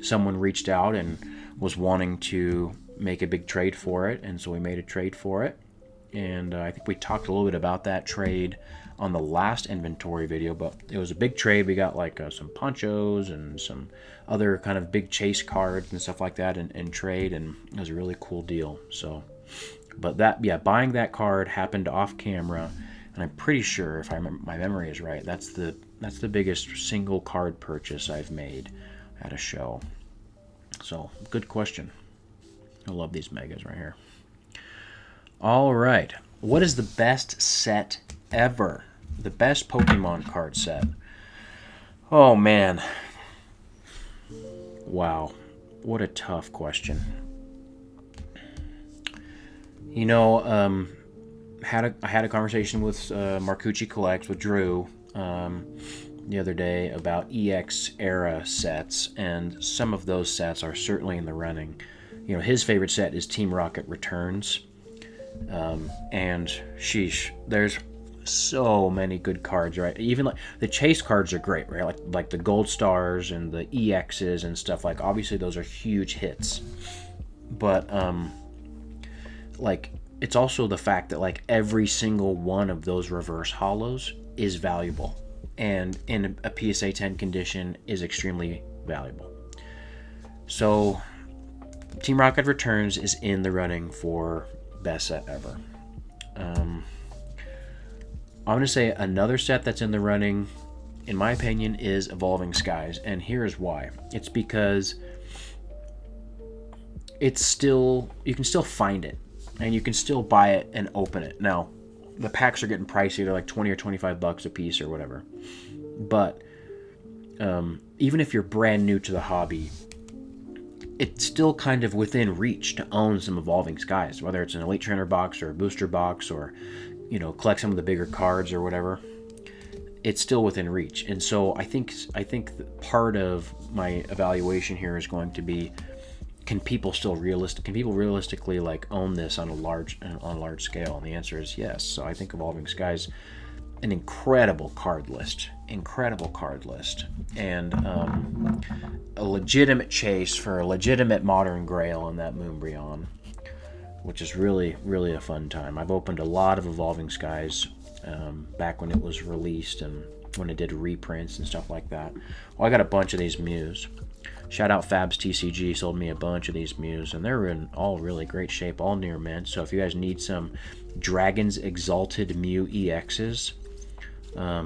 someone reached out and was wanting to make a big trade for it, and so we made a trade for it. And I think we talked a little bit about that trade on the last inventory video, but it was a big trade. We got like some ponchos and some other kind of big chase cards and stuff like that in trade, and it was a really cool deal. So, but buying that card happened off camera, and I'm pretty sure, if my memory is right, that's the biggest single card purchase I've made at a show. So, good question. I love these megas right here. All right. What is the best set ever? The best Pokemon card set? Oh, man. Wow. What a tough question. I had a conversation with Markucci Collects with Drew the other day about EX era sets, and some of those sets are certainly in the running. His favorite set is Team Rocket Returns, and sheesh, there's so many good cards, right? Even like the chase cards are great, right? Like the Gold Stars and the EXs and stuff. Like obviously those are huge hits, but like it's also the fact that like every single one of those reverse holos is valuable, and in a PSA 10 condition is extremely valuable. So Team Rocket Returns is in the running for best set ever. I'm going to say another set that's in the running, in my opinion, is Evolving Skies, and here's why. It's because you can still find it, and you can still buy it and open it. Now, the packs are getting pricey. They're like $20 or $25 a piece or whatever. But even if you're brand new to the hobby, it's still kind of within reach to own some Evolving Skies, whether it's an Elite Trainer box or a booster box, or collect some of the bigger cards or whatever. It's still within reach. And so I think part of my evaluation here is going to be, can people realistically like own this on a large scale? And the answer is yes. So I think Evolving Skies, an incredible card list, and a legitimate chase for a legitimate Modern Grail in that Moonbryon, which is really, really a fun time. I've opened a lot of Evolving Skies back when it was released and when it did reprints and stuff like that. Well, I got a bunch of these Mews. Shout out Fabs TCG, sold me a bunch of these Mews, and they're in all really great shape, all near mint. So if you guys need some Dragon's Exalted Mew EXs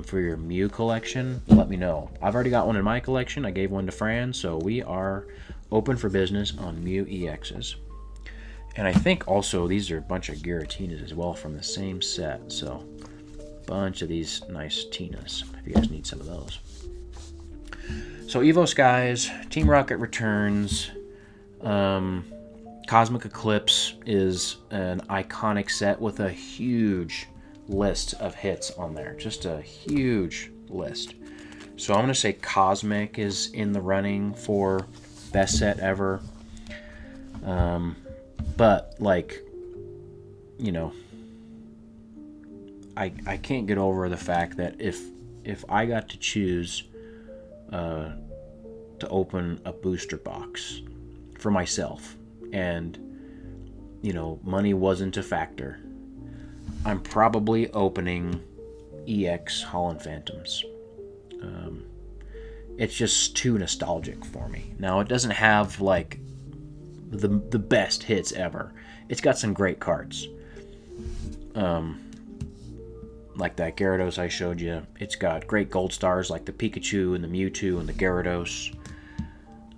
for your Mew collection, let me know. I've already got one in my collection. I gave one to Fran, so we are open for business on Mew EXs. And I think also these are a bunch of Giratinas as well from the same set. So a bunch of these nice Tinas if you guys need some of those. So Evo Skies, Team Rocket Returns, Cosmic Eclipse is an iconic set with a huge list of hits on there. Just a huge list. So I'm going to say Cosmic is in the running for best set ever. But like, I can't get over the fact that if I got to choose to open a booster box for myself, and money wasn't a factor, I'm probably opening EX Holland Phantoms. It's just too nostalgic for me. Now, it doesn't have like the best hits ever. It's got some great cards. Like that Gyarados I showed you. It's got great gold stars like the Pikachu and the Mewtwo and the Gyarados.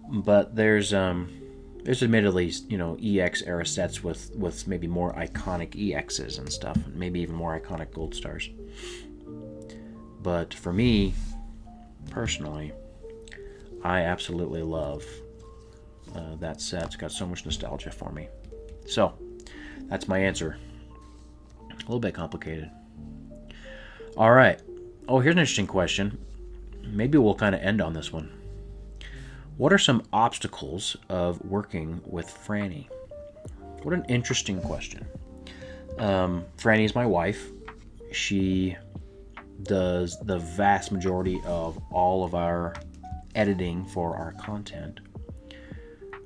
But there's admittedly, EX era sets with maybe more iconic EXs and stuff, and maybe even more iconic gold stars. But for me, personally, I absolutely love that set. It's got so much nostalgia for me. So, that's my answer. A little bit complicated. All right. Oh, here's an interesting question. Maybe we'll kind of end on this one. What are some obstacles of working with Frannie? What an interesting question. Frannie is my wife. She does the vast majority of all of our editing for our content,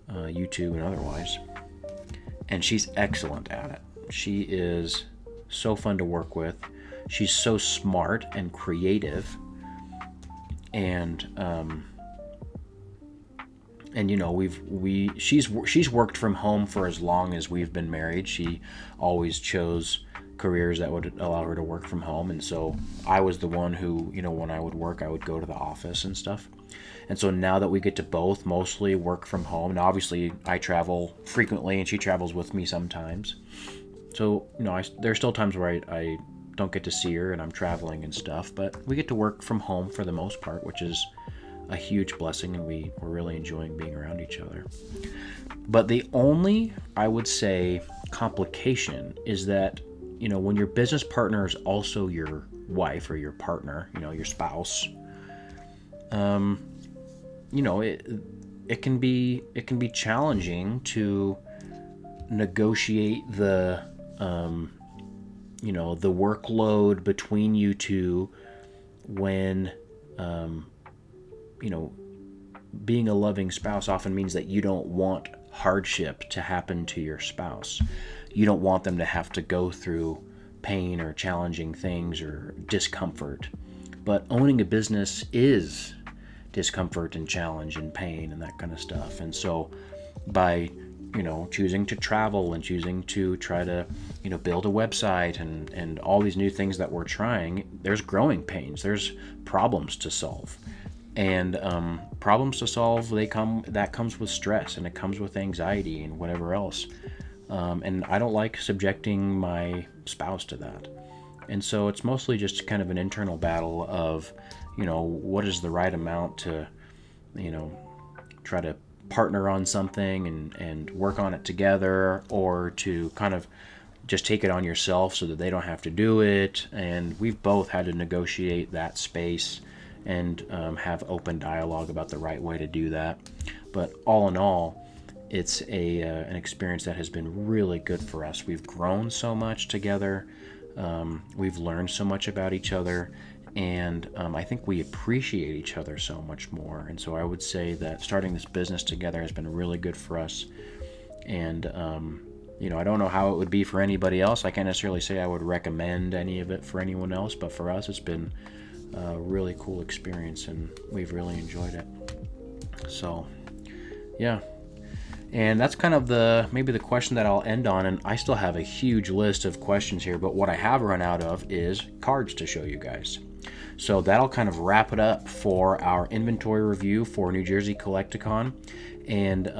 YouTube and otherwise. And she's excellent at it. She is so fun to work with. She's so smart and creative. And she's worked from home for as long as we've been married. She always chose careers that would allow her to work from home, and so I was the one who, when I would work, I would go to the office and stuff. And so now that we get to both mostly work from home, and obviously I travel frequently and she travels with me sometimes, so there's still times where I don't get to see her and I'm traveling and stuff, but we get to work from home for the most part, which is a huge blessing, and we're really enjoying being around each other. But the only, I would say, complication is that, when your business partner is also your wife or your partner, your spouse, it can be challenging to negotiate the the workload between you two when being a loving spouse often means that you don't want hardship to happen to your spouse. You don't want them to have to go through pain or challenging things or discomfort. But owning a business is discomfort and challenge and pain and that kind of stuff. And so by choosing to travel and choosing to try to build a website and all these new things that we're trying, there's growing pains, there's problems to solve. And problems to solve, that comes with stress, and it comes with anxiety and whatever else. And I don't like subjecting my spouse to that. And so it's mostly just kind of an internal battle of, what is the right amount to, try to partner on something and work on it together, or to kind of just take it on yourself so that they don't have to do it. And we've both had to negotiate that space and have open dialogue about the right way to do that. But all in all, it's an experience that has been really good for us. We've grown so much together. We've learned so much about each other, and I think we appreciate each other so much more. And so I would say that starting this business together has been really good for us. And I don't know how it would be for anybody else. I can't necessarily say I would recommend any of it for anyone else, but for us, it's been a really cool experience, and we've really enjoyed it. So, yeah. And that's kind of maybe the question that I'll end on. And I still have a huge list of questions here, but what I have run out of is cards to show you guys. So that'll kind of wrap it up for our inventory review for New Jersey Collecticon. And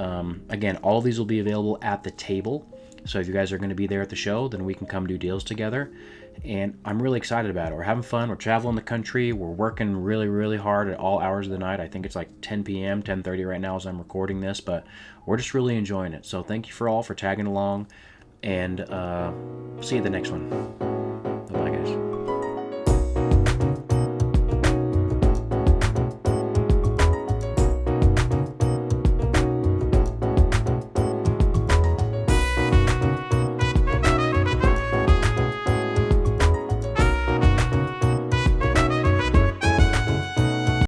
again, all of these will be available at the table. So if you guys are going to be there at the show, then we can come do deals together. And I'm really excited about it. We're having fun. We're traveling the country. We're working really, really hard at all hours of the night. I think it's like 10 p.m., 10:30 right now as I'm recording this, but we're just really enjoying it. So thank you for tagging along, and see you at the next one.